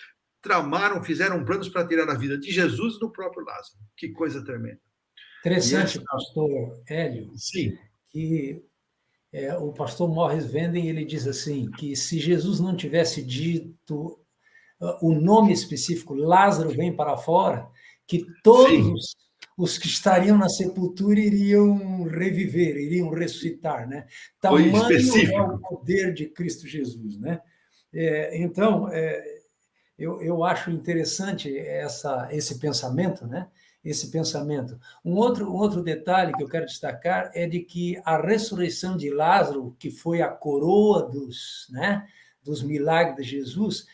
fizeram planos para tirar a vida de Jesus e do próprio Lázaro. Que coisa tremenda. Interessante, pastor Hélio, sim, que o pastor Morris Venden, ele diz assim, que se Jesus não tivesse dito o nome específico, Lázaro vem para fora, que todos os que estariam na sepultura iriam reviver, iriam ressuscitar, né? Tamanho é o poder de Cristo Jesus, né? Então, eu acho interessante esse pensamento, né? Esse pensamento. Um outro detalhe que eu quero destacar é de que a ressurreição de Lázaro, que foi a coroa dos milagres de Jesus,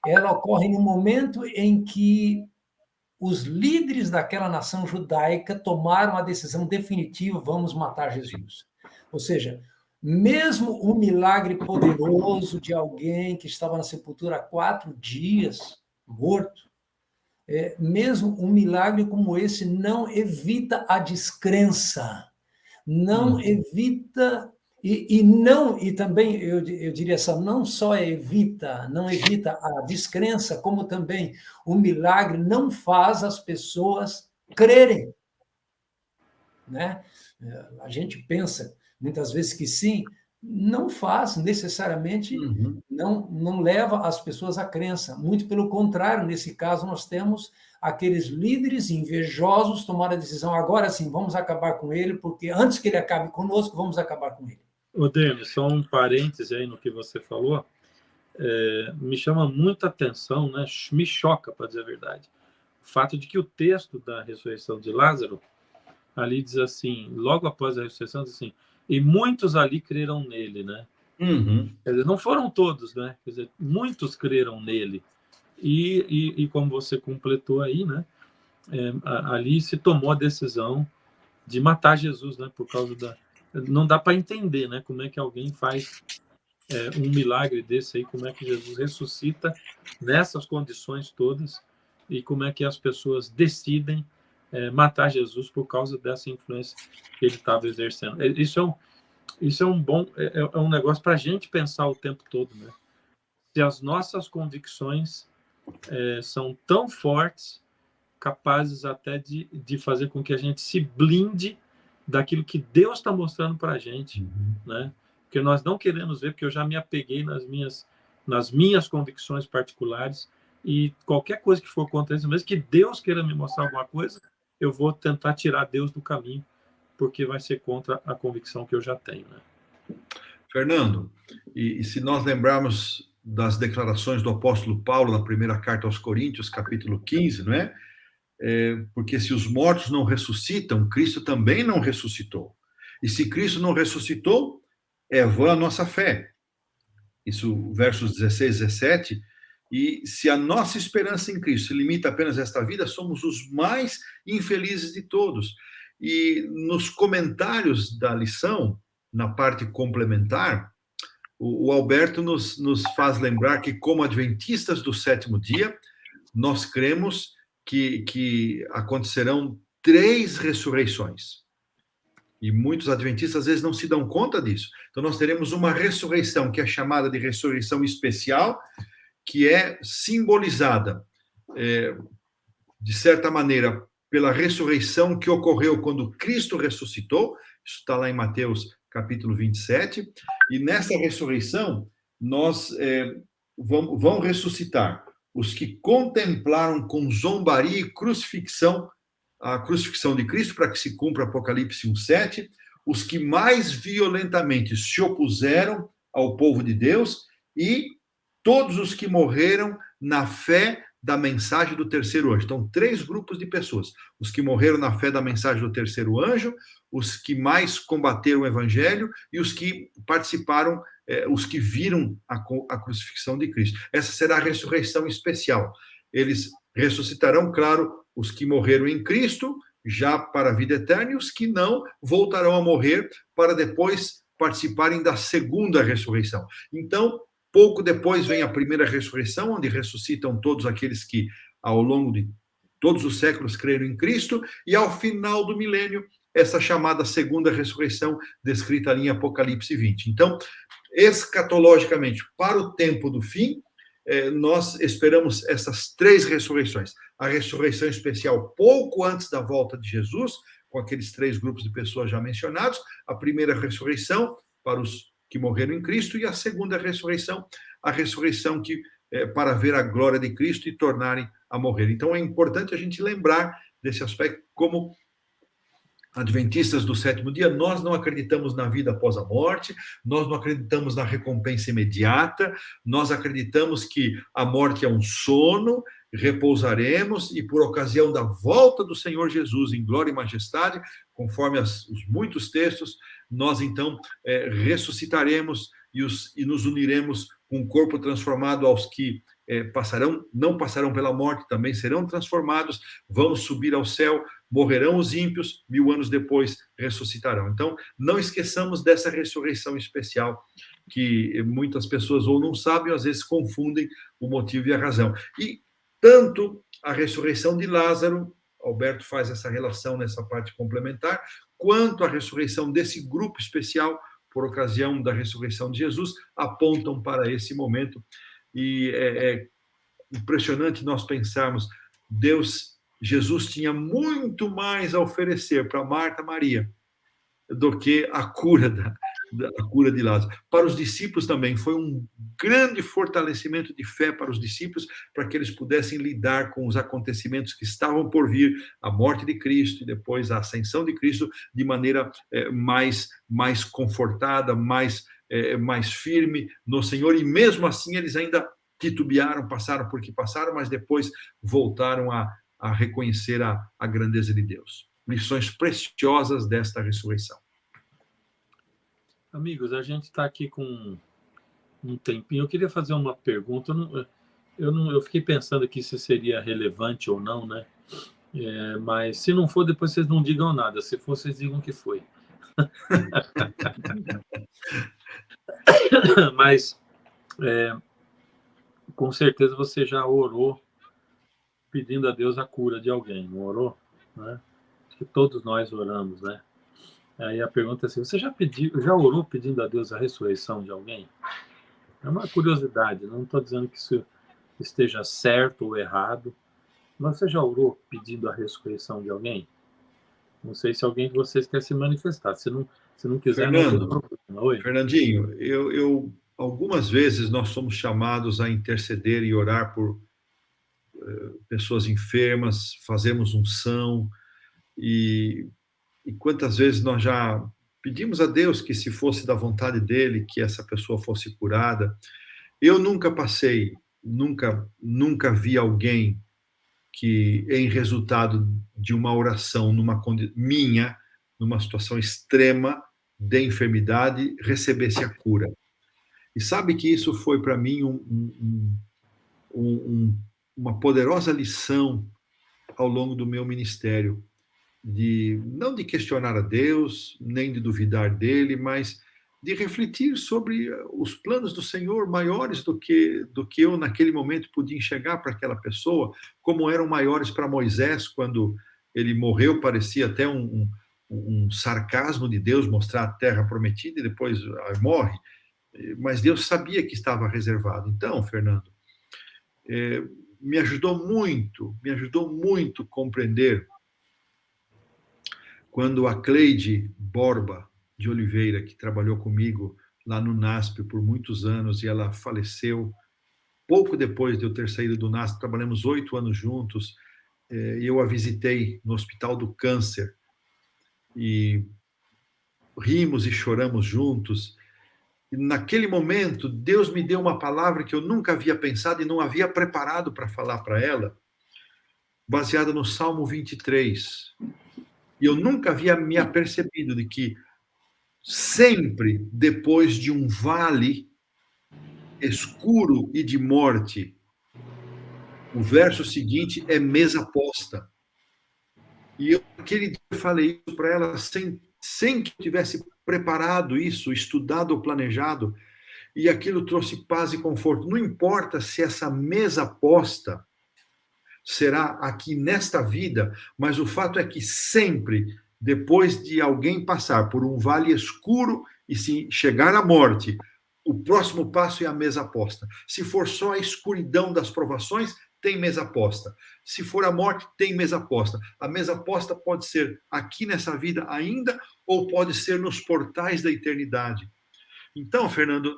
ela ocorre no momento em que os líderes daquela nação judaica tomaram a decisão definitiva, vamos matar Jesus. Ou seja, mesmo um milagre poderoso de alguém que estava na sepultura há 4 dias, morto, mesmo um milagre como esse não evita a descrença, não evita, e também eu diria assim, não só não evita a descrença, como também o milagre não faz as pessoas crerem, né? A gente pensa muitas vezes que sim, não faz necessariamente, não leva as pessoas à crença. Muito pelo contrário, nesse caso, nós temos aqueles líderes invejosos tomaram a decisão, agora sim, vamos acabar com ele, porque antes que ele acabe conosco, vamos acabar com ele. Ô, Denis, só um parêntese aí no que você falou. Me chama muita atenção, né? Me choca, para dizer a verdade, o fato de que o texto da ressurreição de Lázaro ali diz assim, logo após a ressurreição, diz assim, e muitos ali creram nele, né? Quer dizer, não foram todos, né? Quer dizer, muitos creram nele. E como você completou aí, né? Ali se tomou a decisão de matar Jesus, né? Por causa da... Não dá para entender, né? Como é que alguém faz um milagre desse aí, como é que Jesus ressuscita nessas condições todas e como é que as pessoas decidem matar Jesus por causa dessa influência que ele estava exercendo. Isso é um bom, é um negócio para a gente pensar o tempo todo, né? Se as nossas convicções são tão fortes, capazes até de fazer com que a gente se blinde daquilo que Deus está mostrando para a gente, né? Porque nós não queremos ver, porque eu já me apeguei nas minhas convicções particulares e qualquer coisa que for contra isso, mesmo que Deus queira me mostrar alguma coisa, eu vou tentar tirar Deus do caminho, porque vai ser contra a convicção que eu já tenho, né? Fernando, e se nós lembrarmos das declarações do apóstolo Paulo na primeira carta aos Coríntios, capítulo 15, não é? Porque se os mortos não ressuscitam, Cristo também não ressuscitou. E se Cristo não ressuscitou, é vã a nossa fé. Isso, versos 16, 17. E se a nossa esperança em Cristo se limita apenas a esta vida, somos os mais infelizes de todos. E nos comentários da lição, na parte complementar, o Alberto nos faz lembrar que, como adventistas do sétimo dia, nós cremos que acontecerão 3 ressurreições. E muitos adventistas, às vezes, não se dão conta disso. Então, nós teremos uma ressurreição, que é chamada de ressurreição especial, que é simbolizada, de certa maneira, pela ressurreição que ocorreu quando Cristo ressuscitou. Isso está lá em Mateus, capítulo 27. E nessa ressurreição, vão ressuscitar os que contemplaram com zombaria e crucifixão a crucifixão de Cristo, para que se cumpra Apocalipse 1:7, os que mais violentamente se opuseram ao povo de Deus e todos os que morreram na fé da mensagem do terceiro anjo. Então, 3 grupos de pessoas: os que morreram na fé da mensagem do terceiro anjo, os que mais combateram o evangelho e os que participaram, os que viram a crucifixão de Cristo. Essa será a ressurreição especial. Eles ressuscitarão, claro, os que morreram em Cristo, já para a vida eterna, e os que não voltarão a morrer para depois participarem da segunda ressurreição. Então, pouco depois vem a primeira ressurreição, onde ressuscitam todos aqueles que, ao longo de todos os séculos, creram em Cristo, e ao final do milênio, essa chamada segunda ressurreição, descrita ali em Apocalipse 20. Então, escatologicamente, para o tempo do fim, nós esperamos essas 3 ressurreições. A ressurreição especial pouco antes da volta de Jesus, com aqueles 3 grupos de pessoas já mencionados, a primeira ressurreição para os que morreram em Cristo, e a segunda ressurreição, a ressurreição para ver a glória de Cristo e tornarem a morrer. Então é importante a gente lembrar desse aspecto. Como adventistas do sétimo dia, nós não acreditamos na vida após a morte, nós não acreditamos na recompensa imediata, nós acreditamos que a morte é um sono, repousaremos, e por ocasião da volta do Senhor Jesus em glória e majestade, conforme os muitos textos, nós então ressuscitaremos e nos uniremos com um corpo transformado aos que não passarão pela morte, também serão transformados, vamos subir ao céu morrerão os ímpios, 1000 anos depois ressuscitarão. Então, não esqueçamos dessa ressurreição especial, que muitas pessoas ou não sabem, ou às vezes confundem o motivo e a razão. E tanto a ressurreição de Lázaro, Alberto faz essa relação nessa parte complementar, quanto a ressurreição desse grupo especial, por ocasião da ressurreição de Jesus, apontam para esse momento. E é impressionante nós pensarmos, Jesus tinha muito mais a oferecer para Marta e Maria do que a cura de Lázaro. Para os discípulos também foi um grande fortalecimento de fé para os discípulos, para que eles pudessem lidar com os acontecimentos que estavam por vir, a morte de Cristo e depois a ascensão de Cristo, de maneira mais confortada, mais firme no Senhor. E mesmo assim eles ainda titubearam, passaram por que passaram, mas depois voltaram a reconhecer a grandeza de Deus. Lições preciosas desta ressurreição. Amigos, a gente está aqui com um tempinho. Eu queria fazer uma pergunta. Eu fiquei pensando aqui se seria relevante ou não, né? Mas se não for, depois vocês não digam nada. Se for, vocês digam que foi. Mas, com certeza, você já orou pedindo a Deus a cura de alguém, não orou? Né? Acho que todos nós oramos, né? Aí a pergunta é assim, você já orou pedindo a Deus a ressurreição de alguém? É uma curiosidade, não estou dizendo que isso esteja certo ou errado, mas você já orou pedindo a ressurreição de alguém? Não sei se alguém de vocês quer se manifestar. Se não quiser, não tem problema. Oi? Fernandinho, algumas vezes nós somos chamados a interceder e orar por pessoas enfermas, fazemos unção, e quantas vezes nós já pedimos a Deus que, se fosse da vontade dele, que essa pessoa fosse curada. Eu nunca vi alguém que, em resultado de uma oração numa situação extrema de enfermidade, recebesse a cura. E sabe que isso foi para mim uma poderosa lição ao longo do meu ministério, não de questionar a Deus, nem de duvidar dele, mas de refletir sobre os planos do Senhor maiores do que eu naquele momento podia enxergar para aquela pessoa, como eram maiores para Moisés quando ele morreu. Parecia até um sarcasmo de Deus mostrar a terra prometida e depois morre, mas Deus sabia que estava reservado. Então, Fernando, me ajudou muito compreender quando a Cleide Borba de Oliveira, que trabalhou comigo lá no NASP por muitos anos, e ela faleceu pouco depois de eu ter saído do NASP. Trabalhamos 8 anos juntos, e eu a visitei no Hospital do Câncer, e rimos e choramos juntos. E naquele momento, Deus me deu uma palavra que eu nunca havia pensado e não havia preparado para falar para ela, baseada no Salmo 23. E eu nunca havia me apercebido de que sempre depois de um vale escuro e de morte, o verso seguinte é mesa posta. E eu, aquele dia, falei isso para ela sem que eu tivesse preparado isso, estudado ou planejado, e aquilo trouxe paz e conforto. Não importa se essa mesa posta será aqui nesta vida, mas o fato é que sempre, depois de alguém passar por um vale escuro e se chegar à morte, o próximo passo é a mesa posta. Se for só a escuridão das provações, tem mesa posta. Se for a morte, tem mesa posta. A mesa posta pode ser aqui nessa vida ainda, ou pode ser nos portais da eternidade. Então, Fernando,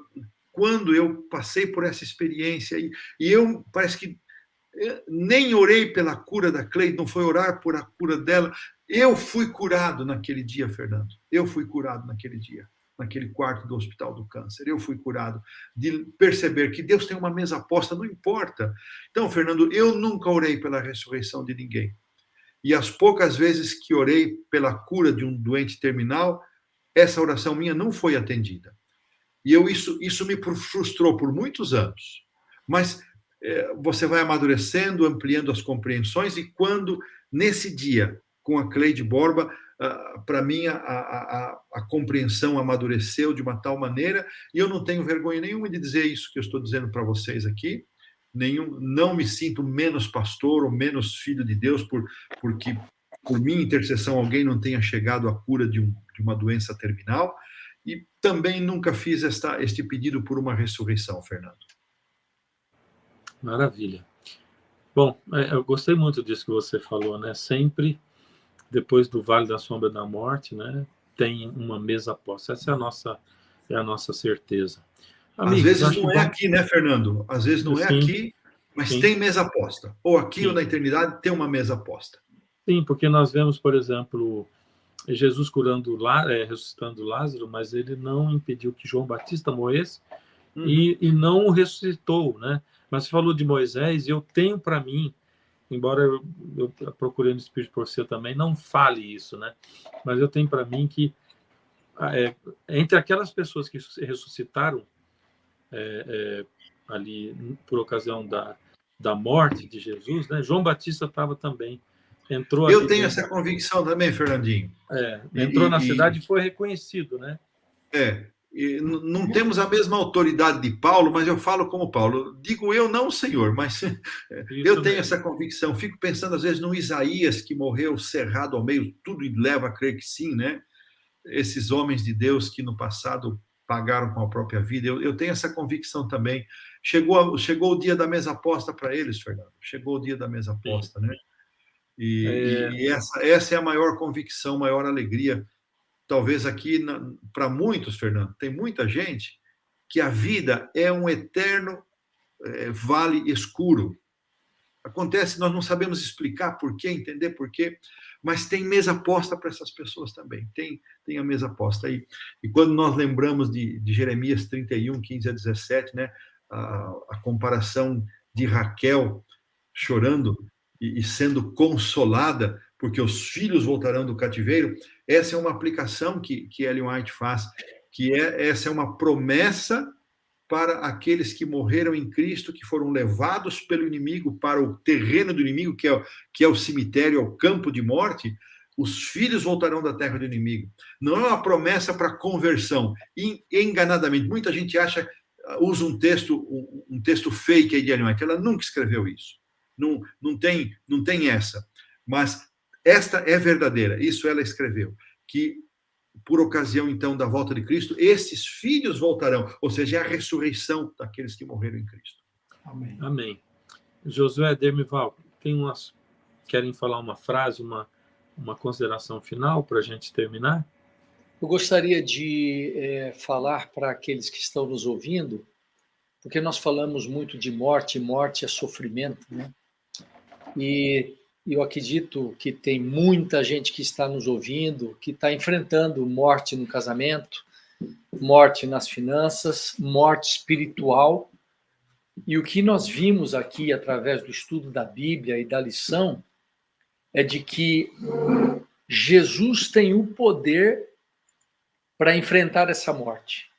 quando eu passei por essa experiência, e eu parece que nem orei pela cura da Cleide, não foi orar por a cura dela, eu fui curado naquele dia, Fernando. Eu fui curado naquele dia, naquele quarto do Hospital do Câncer. Eu fui curado de perceber que Deus tem uma mesa posta, não importa. Então, Fernando, eu nunca orei pela ressurreição de ninguém. E as poucas vezes que orei pela cura de um doente terminal, essa oração minha não foi atendida. E isso me frustrou por muitos anos. Mas você vai amadurecendo, ampliando as compreensões, e quando, nesse dia, com a Cleide Borba, para mim, a compreensão amadureceu de uma tal maneira, e eu não tenho vergonha nenhuma de dizer isso que eu estou dizendo para vocês aqui. Não me sinto menos pastor ou menos filho de Deus porque, por minha intercessão, alguém não tenha chegado à cura de uma doença terminal, e também nunca fiz este pedido por uma ressurreição, Fernando. Maravilha. Bom, eu gostei muito disso que você falou, né? Sempre, depois do Vale da Sombra da Morte, né, tem uma mesa posta. Essa é a nossa certeza. Amigos, às vezes não é aqui, né, Fernando? Às vezes não é aqui, mas tem mesa posta. Ou aqui ou na eternidade tem uma mesa posta. Sim, porque nós vemos, por exemplo, Jesus ressuscitando Lázaro, mas ele não impediu que João Batista morresse e não o ressuscitou, né? Mas você falou de Moisés, e eu tenho para mim, embora eu procurei no Espírito por você também, não fale isso, né? Mas eu tenho para mim que entre aquelas pessoas que ressuscitaram ali por ocasião da morte de Jesus, né? João Batista estava também. Eu tenho essa convicção também, Fernandinho. Entrou na cidade e foi reconhecido, né? Não temos a mesma autoridade de Paulo, mas eu falo como Paulo. Digo eu, não, Senhor, mas eu tenho essa convicção. Fico pensando, às vezes, no Isaías, que morreu cerrado ao meio, tudo leva a crer que sim, né? Esses homens de Deus que no passado pagaram com a própria vida. Eu tenho essa convicção também. Chegou o dia da mesa posta para eles, Fernando. Chegou o dia da mesa posta, né? E essa é a maior convicção, maior alegria. Talvez aqui, para muitos, Fernando, tem muita gente que a vida é um eterno vale escuro. Acontece, nós não sabemos explicar por quê, entender por quê, mas tem mesa posta para essas pessoas também. Tem a mesa posta aí. E quando nós lembramos de Jeremias 31, 15 a 17, né, a comparação de Raquel chorando e sendo consolada, porque os filhos voltarão do cativeiro, essa é uma aplicação que Ellen White faz, essa é uma promessa para aqueles que morreram em Cristo, que foram levados pelo inimigo para o terreno do inimigo, que é o cemitério, é o campo de morte. Os filhos voltarão da terra do inimigo. Não é uma promessa para conversão. Enganadamente, muita gente usa um texto fake aí de Ellen White. Ela nunca escreveu isso. Não tem essa. Mas esta é verdadeira. Isso ela escreveu. Que, por ocasião, então, da volta de Cristo, esses filhos voltarão. Ou seja, é a ressurreição daqueles que morreram em Cristo. Amém. Amém. Josué, Dermival, querem falar uma frase, uma consideração final para a gente terminar? Eu gostaria de falar para aqueles que estão nos ouvindo, porque nós falamos muito de morte, e morte é sofrimento, né? E eu acredito que tem muita gente que está nos ouvindo, que está enfrentando morte no casamento, morte nas finanças, morte espiritual. E o que nós vimos aqui, através do estudo da Bíblia e da lição, é de que Jesus tem o poder para enfrentar essa morte.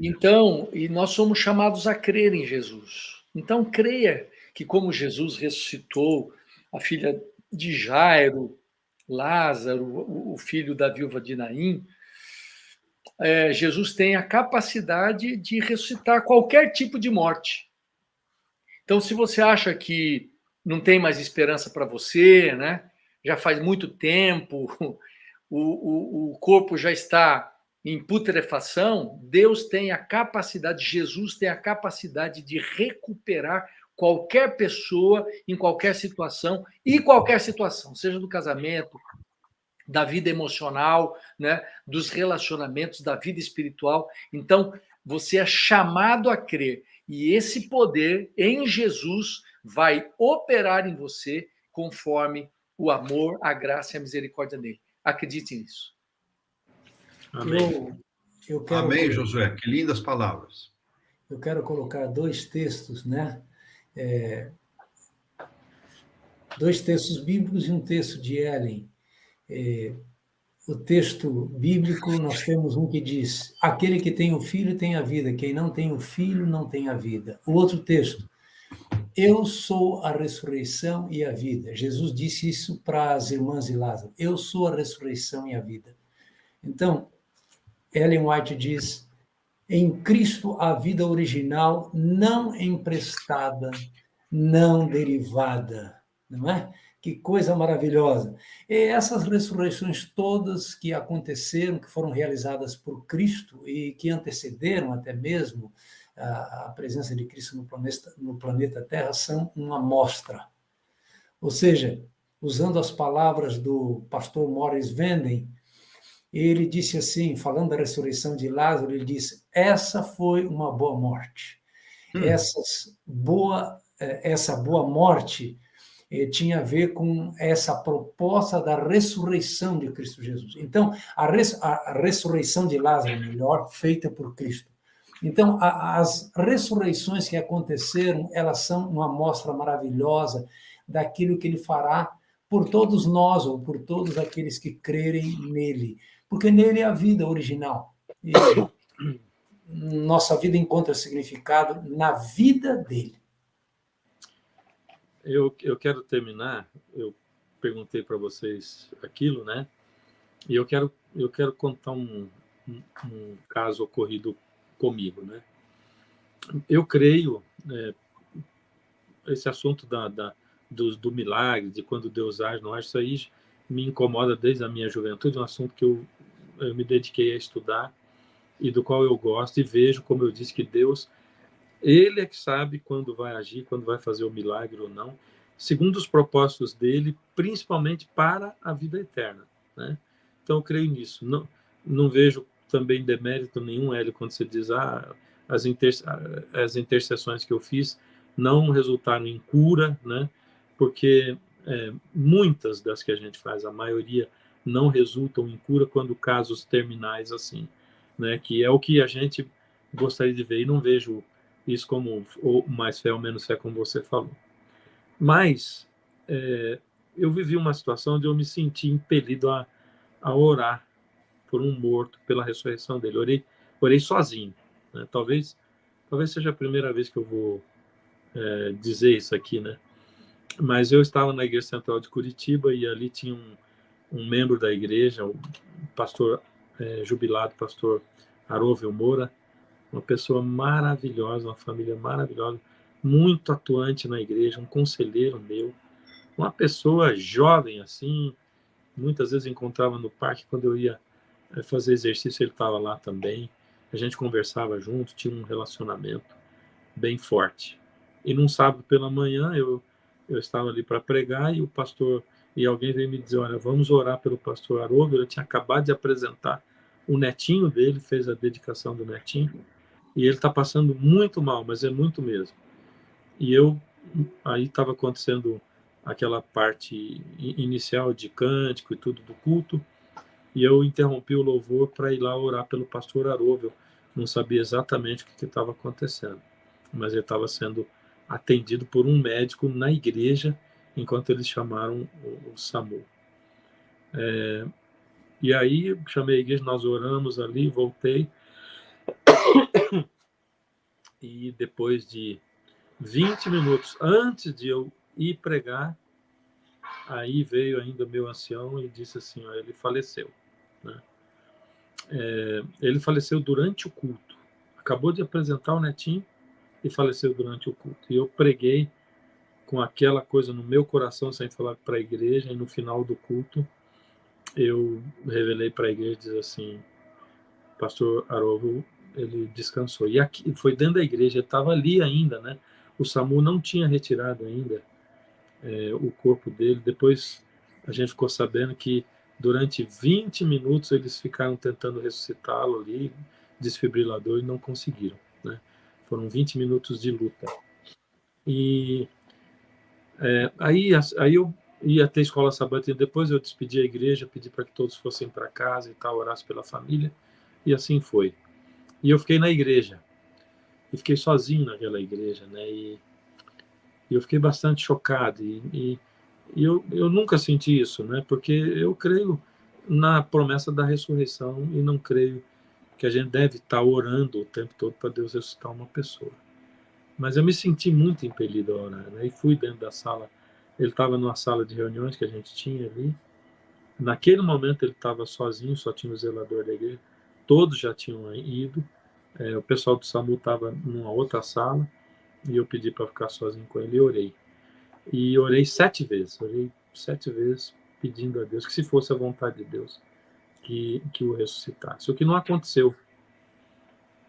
Então, e nós somos chamados a crer em Jesus. Então, creia que como Jesus ressuscitou a filha de Jairo, Lázaro, o filho da viúva de Naim, Jesus tem a capacidade de ressuscitar qualquer tipo de morte. Então, se você acha que não tem mais esperança para você, né? Já faz muito tempo, o corpo já está em putrefação, Deus tem a capacidade, Jesus tem a capacidade de recuperar qualquer pessoa em qualquer situação, seja do casamento, da vida emocional, né, dos relacionamentos, da vida espiritual. Então, você é chamado a crer, e esse poder em Jesus vai operar em você conforme o amor, a graça e a misericórdia dele. Acredite nisso. Amém. Amém, Josué. Que lindas palavras. Eu quero colocar dois textos, né? Dois textos bíblicos e um texto de Ellen. O texto bíblico, nós temos um que diz: aquele que tem o filho tem a vida, quem não tem o filho não tem a vida. O outro texto: eu sou a ressurreição e a vida. Jesus disse isso para as irmãs de Lázaro. Eu sou a ressurreição e a vida. Então, Ellen White diz, em Cristo a vida original não emprestada, não derivada, não é? Que coisa maravilhosa. E essas ressurreições todas que aconteceram, que foram realizadas por Cristo e que antecederam até mesmo a presença de Cristo no planeta Terra, são uma amostra. Ou seja, usando as palavras do pastor Morris Vanden, ele disse assim, falando da ressurreição de Lázaro, ele disse, essa foi uma boa morte. Essa boa morte tinha a ver com essa proposta da ressurreição de Cristo Jesus. Então, a ressurreição de Lázaro, melhor, feita por Cristo. Então, as ressurreições que aconteceram, elas são uma amostra maravilhosa daquilo que ele fará por todos nós, ou por todos aqueles que crerem nele. Porque nele é a vida original. E nossa vida encontra significado na vida dele. Eu quero terminar, eu perguntei para vocês aquilo, né? E eu quero contar um caso ocorrido comigo, né? Eu creio, esse assunto do milagre, de quando Deus age, não age, isso aí me incomoda desde a minha juventude, um assunto que eu me dediquei a estudar e do qual eu gosto e vejo, como eu disse, que Deus, ele é que sabe quando vai agir, quando vai fazer o milagre ou não, segundo os propósitos dele, principalmente para a vida eterna, né? Então eu creio nisso. Não vejo também demérito nenhum, Hélio, quando você diz as intercessões que eu fiz não resultaram em cura, né? Porque muitas das que a gente faz, a maioria não resultam em cura quando casos terminais assim, né? Que é o que a gente gostaria de ver, e não vejo isso como mais fé ou menos fé, como você falou. Mas eu vivi uma situação onde eu me senti impelido a orar por um morto, pela ressurreição dele. Orei sozinho, né? Talvez seja a primeira vez que eu vou dizer isso aqui, né? Mas eu estava na Igreja Central de Curitiba e ali tinha um membro da igreja, o pastor jubilado, pastor Aróvio Moura, uma pessoa maravilhosa, uma família maravilhosa, muito atuante na igreja, um conselheiro meu, uma pessoa jovem assim, muitas vezes encontrava no parque quando eu ia fazer exercício, ele estava lá também, a gente conversava junto, tinha um relacionamento bem forte. E num sábado pela manhã eu estava ali para pregar e o pastor e alguém veio me dizer, olha, vamos orar pelo pastor Haroldo. Ele tinha acabado de apresentar o netinho dele, fez a dedicação do netinho, e ele está passando muito mal, mas é muito mesmo. E aí estava acontecendo aquela parte inicial de cântico e tudo do culto, e eu interrompi o louvor para ir lá orar pelo pastor Haroldo. Não sabia exatamente o que estava acontecendo, mas ele estava sendo atendido por um médico na igreja, enquanto eles chamaram o SAMU. E aí chamei a igreja, nós oramos ali, voltei, e depois de 20 minutos antes de eu ir pregar, aí veio ainda meu ancião e disse assim, ó, ele faleceu, né? Ele faleceu durante o culto, acabou de apresentar o netinho e faleceu durante o culto. E eu preguei com aquela coisa no meu coração, sem falar para a igreja, e no final do culto eu revelei para a igreja, diz assim, pastor Haroldo, ele descansou. E aqui foi dentro da igreja, estava ali ainda, né? O SAMU não tinha retirado ainda o corpo dele. Depois a gente ficou sabendo que durante 20 minutos eles ficaram tentando ressuscitá-lo ali, desfibrilador, e não conseguiram, né? Foram 20 minutos de luta. E aí eu ia ter escola sabatina, depois eu despedi a igreja, pedi para que todos fossem para casa e tal, orassem pela família, e assim foi. E eu fiquei na igreja, e fiquei sozinho naquela igreja, né? E eu fiquei bastante chocado, e eu nunca senti isso, né? Porque eu creio na promessa da ressurreição e não creio que a gente deve estar orando o tempo todo para Deus ressuscitar uma pessoa. Mas eu me senti muito impelido a orar, né? E fui dentro da sala. Ele estava numa sala de reuniões que a gente tinha ali. Naquele momento ele estava sozinho, só tinha o zelador da igreja. Todos já tinham ido. O pessoal do SAMU estava numa outra sala e eu pedi para ficar sozinho com ele e orei. E orei 7 vezes. Orei 7 vezes pedindo a Deus que, se fosse a vontade de Deus, que o ressuscitasse. O que não aconteceu.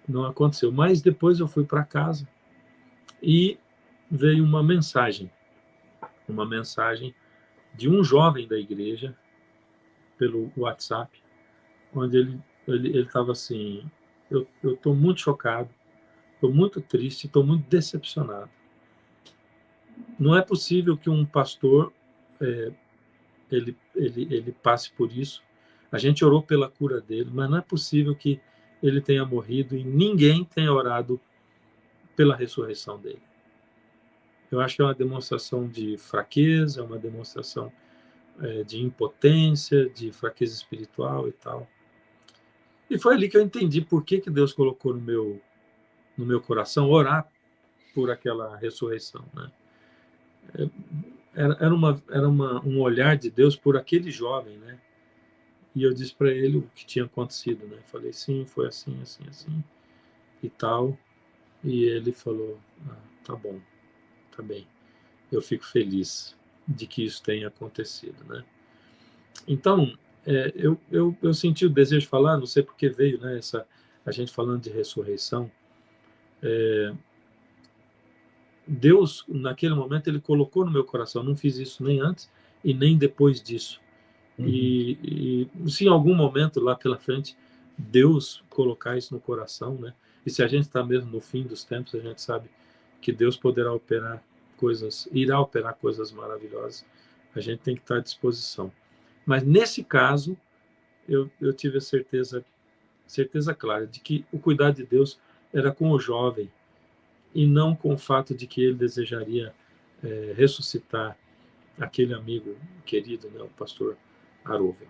Não aconteceu. Mas depois eu fui para casa e veio uma mensagem de um jovem da igreja pelo WhatsApp, onde ele estava assim: eu estou muito chocado, estou muito triste, estou muito decepcionado. Não é possível que um pastor ele passe por isso. A gente orou pela cura dele, mas não é possível que ele tenha morrido e ninguém tenha orado pela ressurreição dele. Eu acho que é uma demonstração de fraqueza, é uma demonstração de impotência, de fraqueza espiritual e tal. E foi ali que eu entendi por que Deus colocou no meu coração orar por aquela ressurreição, né? Era um olhar de Deus por aquele jovem, né? E eu disse para ele o que tinha acontecido, né? Falei: sim, foi assim, assim, assim e tal. E ele falou: tá bom, tá bem. Eu fico feliz de que isso tenha acontecido, né? Então, eu senti o desejo de falar, não sei porque veio, né? A gente falando de ressurreição. Deus, naquele momento, ele colocou no meu coração. Não fiz isso nem antes e nem depois disso. E se em algum momento lá pela frente Deus colocar isso no coração, né? E se a gente está mesmo no fim dos tempos, a gente sabe que Deus poderá operar irá operar coisas maravilhosas. A gente tem que estar à disposição. Mas nesse caso, eu tive a certeza clara de que o cuidado de Deus era com o jovem e não com o fato de que ele desejaria ressuscitar aquele amigo querido, né, o pastor Arovel.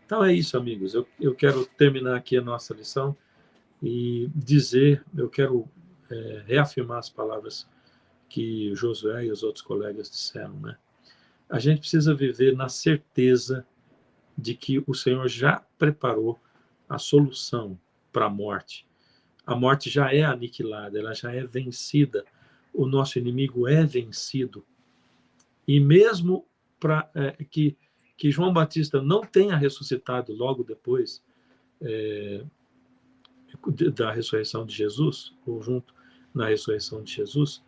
Então é isso, amigos. Eu quero terminar aqui a nossa lição e eu quero reafirmar as palavras que Josué e os outros colegas disseram, né? A gente precisa viver na certeza de que o Senhor já preparou a solução para a morte. A morte já é aniquilada, ela já é vencida. O nosso inimigo é vencido. E mesmo para que João Batista não tenha ressuscitado logo depois da ressurreição de Jesus, ou junto na ressurreição de Jesus,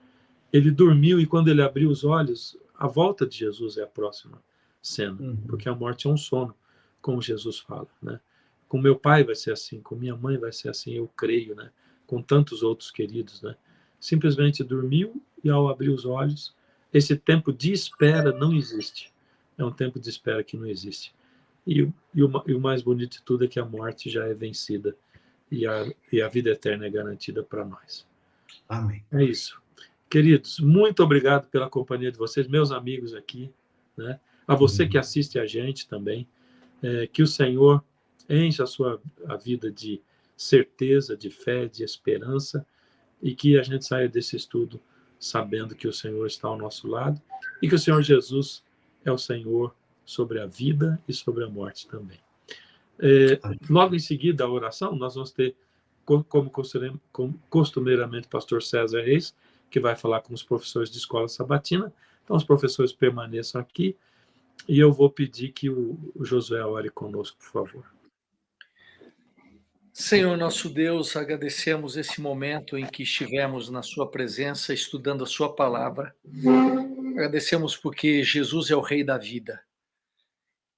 ele dormiu e quando ele abriu os olhos, a volta de Jesus é a próxima cena, porque a morte é um sono, como Jesus fala, né? Com meu pai vai ser assim, com minha mãe vai ser assim, eu creio, né? Com tantos outros queridos, né? Simplesmente dormiu e ao abrir os olhos, esse tempo de espera não existe. É um tempo de espera que não existe. E o mais bonito de tudo é que a morte já é vencida e a vida eterna é garantida para nós. Amém. É isso. Queridos, muito obrigado pela companhia de vocês, meus amigos aqui, né? A você que assiste a gente também, que o Senhor encha a vida de certeza, de fé, de esperança, e que a gente saia desse estudo sabendo que o Senhor está ao nosso lado e que o Senhor Jesus é o Senhor sobre a vida e sobre a morte também. Logo em seguida, a oração, nós vamos ter, como costumeiramente, o pastor César Reis, que vai falar com os professores de escola sabatina. Então, os professores permaneçam aqui e eu vou pedir que o Josué ore conosco, por favor. Senhor nosso Deus, agradecemos esse momento em que estivemos na sua presença, estudando a sua palavra. Agradecemos porque Jesus é o Rei da vida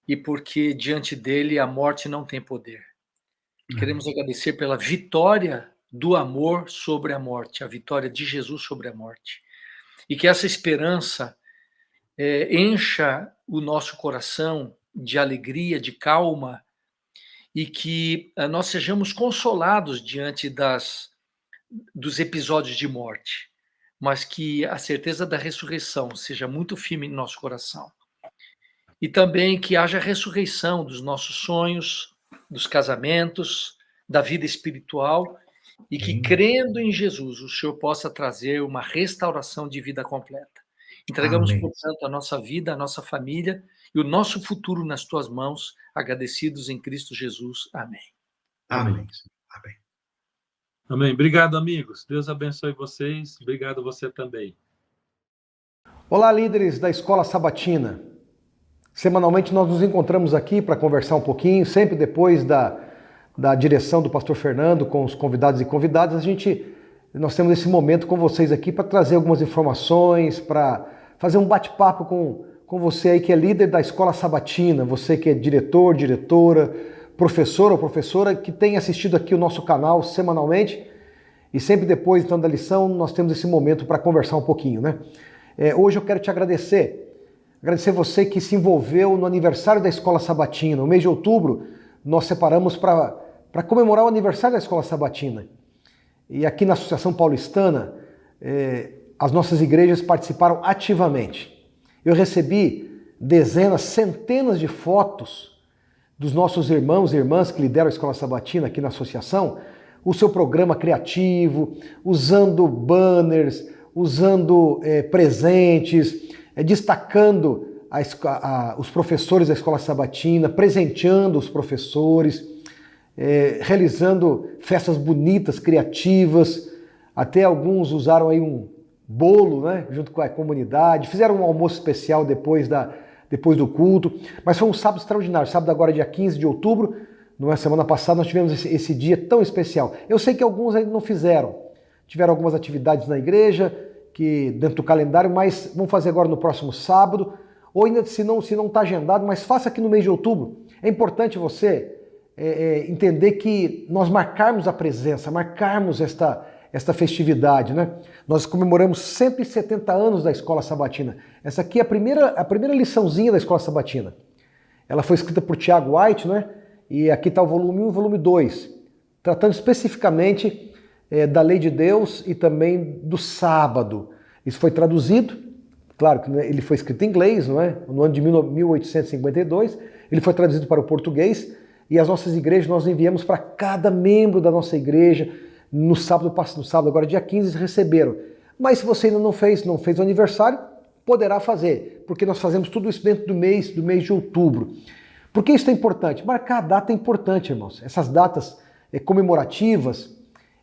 e porque diante dele a morte não tem poder. Queremos agradecer pela vitória do amor sobre a morte, a vitória de Jesus sobre a morte. E que essa esperança encha o nosso coração de alegria, de calma, e que nós sejamos consolados diante dos episódios de morte, mas que a certeza da ressurreição seja muito firme em nosso coração. E também que haja ressurreição dos nossos sonhos, dos casamentos, da vida espiritual, e que, crendo em Jesus, o Senhor possa trazer uma restauração de vida completa. Entregamos, Amém. portanto, a nossa vida, a nossa família e o nosso futuro nas tuas mãos, agradecidos em Cristo Jesus. Amém. Amém. Amém. Amém. Obrigado, amigos. Deus abençoe vocês. Obrigado você também. Olá, líderes da Escola Sabatina. Semanalmente nós nos encontramos aqui para conversar um pouquinho, sempre depois da direção do pastor Fernando, com os convidados e convidadas. Nós temos esse momento com vocês aqui para trazer algumas informações, para fazer um bate-papo com você aí que é líder da Escola Sabatina, você que é diretor, diretora, professor ou professora, que tem assistido aqui o nosso canal semanalmente. E sempre depois, então, da lição, nós temos esse momento para conversar um pouquinho, né? Hoje eu quero te agradecer você que se envolveu no aniversário da Escola Sabatina. No mês de outubro, nós separamos para comemorar o aniversário da Escola Sabatina. E aqui na Associação Paulistana, as nossas igrejas participaram ativamente. Eu recebi dezenas, centenas de fotos dos nossos irmãos e irmãs que lideram a Escola Sabatina aqui na associação, o seu programa criativo, usando banners, usando presentes, destacando os professores da Escola Sabatina, presenteando os professores, realizando festas bonitas, criativas, até alguns usaram aí um bolo, né, junto com a comunidade, fizeram um almoço especial depois do culto, mas foi um sábado extraordinário, sábado agora dia 15 de outubro, na semana passada nós tivemos esse dia tão especial. Eu sei que alguns ainda não fizeram, tiveram algumas atividades na igreja, que dentro do calendário, mas vamos fazer agora no próximo sábado, ou ainda se não está agendado, mas faça aqui no mês de outubro. É importante você entender que nós marcarmos a presença, marcarmos esta festividade, né? Nós comemoramos 170 anos da Escola Sabatina. Essa aqui é a primeira liçãozinha da Escola Sabatina. Ela foi escrita por Tiago White, né? E aqui está o volume 1 e o volume 2, tratando especificamente da lei de Deus e também do sábado. Isso foi traduzido, claro que ele foi escrito em inglês, não é? No ano de 1852, ele foi traduzido para o português e as nossas igrejas nós enviamos para cada membro da nossa igreja no sábado, agora dia 15, receberam. Mas se você ainda não fez o aniversário, poderá fazer, porque nós fazemos tudo isso dentro do mês de outubro. Por que isso é importante? Marcar a data é importante, irmãos. Essas datas comemorativas,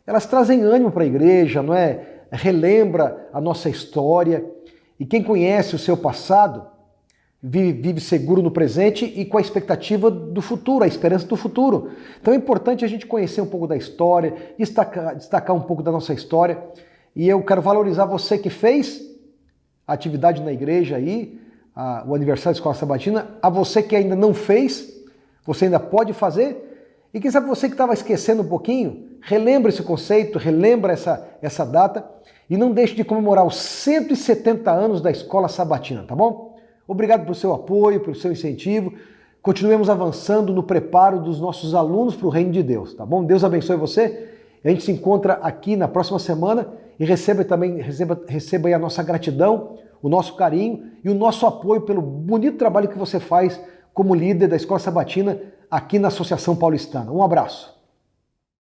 elas trazem ânimo para a igreja, não é? Relembra a nossa história. E quem conhece o seu passado, vive seguro no presente e com a expectativa do futuro, a esperança do futuro. Então é importante a gente conhecer um pouco da história, destacar um pouco da nossa história. E eu quero valorizar você que fez a atividade na igreja aí, o aniversário da Escola Sabatina, a você que ainda não fez, você ainda pode fazer. E quem sabe você que estava esquecendo um pouquinho, relembra esse conceito, relembra essa data e não deixe de comemorar os 170 anos da Escola Sabatina, tá bom? Obrigado pelo seu apoio, pelo seu incentivo. Continuemos avançando no preparo dos nossos alunos para o reino de Deus, tá bom? Deus abençoe você. A gente se encontra aqui na próxima semana e receba aí a nossa gratidão, o nosso carinho e o nosso apoio pelo bonito trabalho que você faz como líder da Escola Sabatina aqui na Associação Paulistana. Um abraço.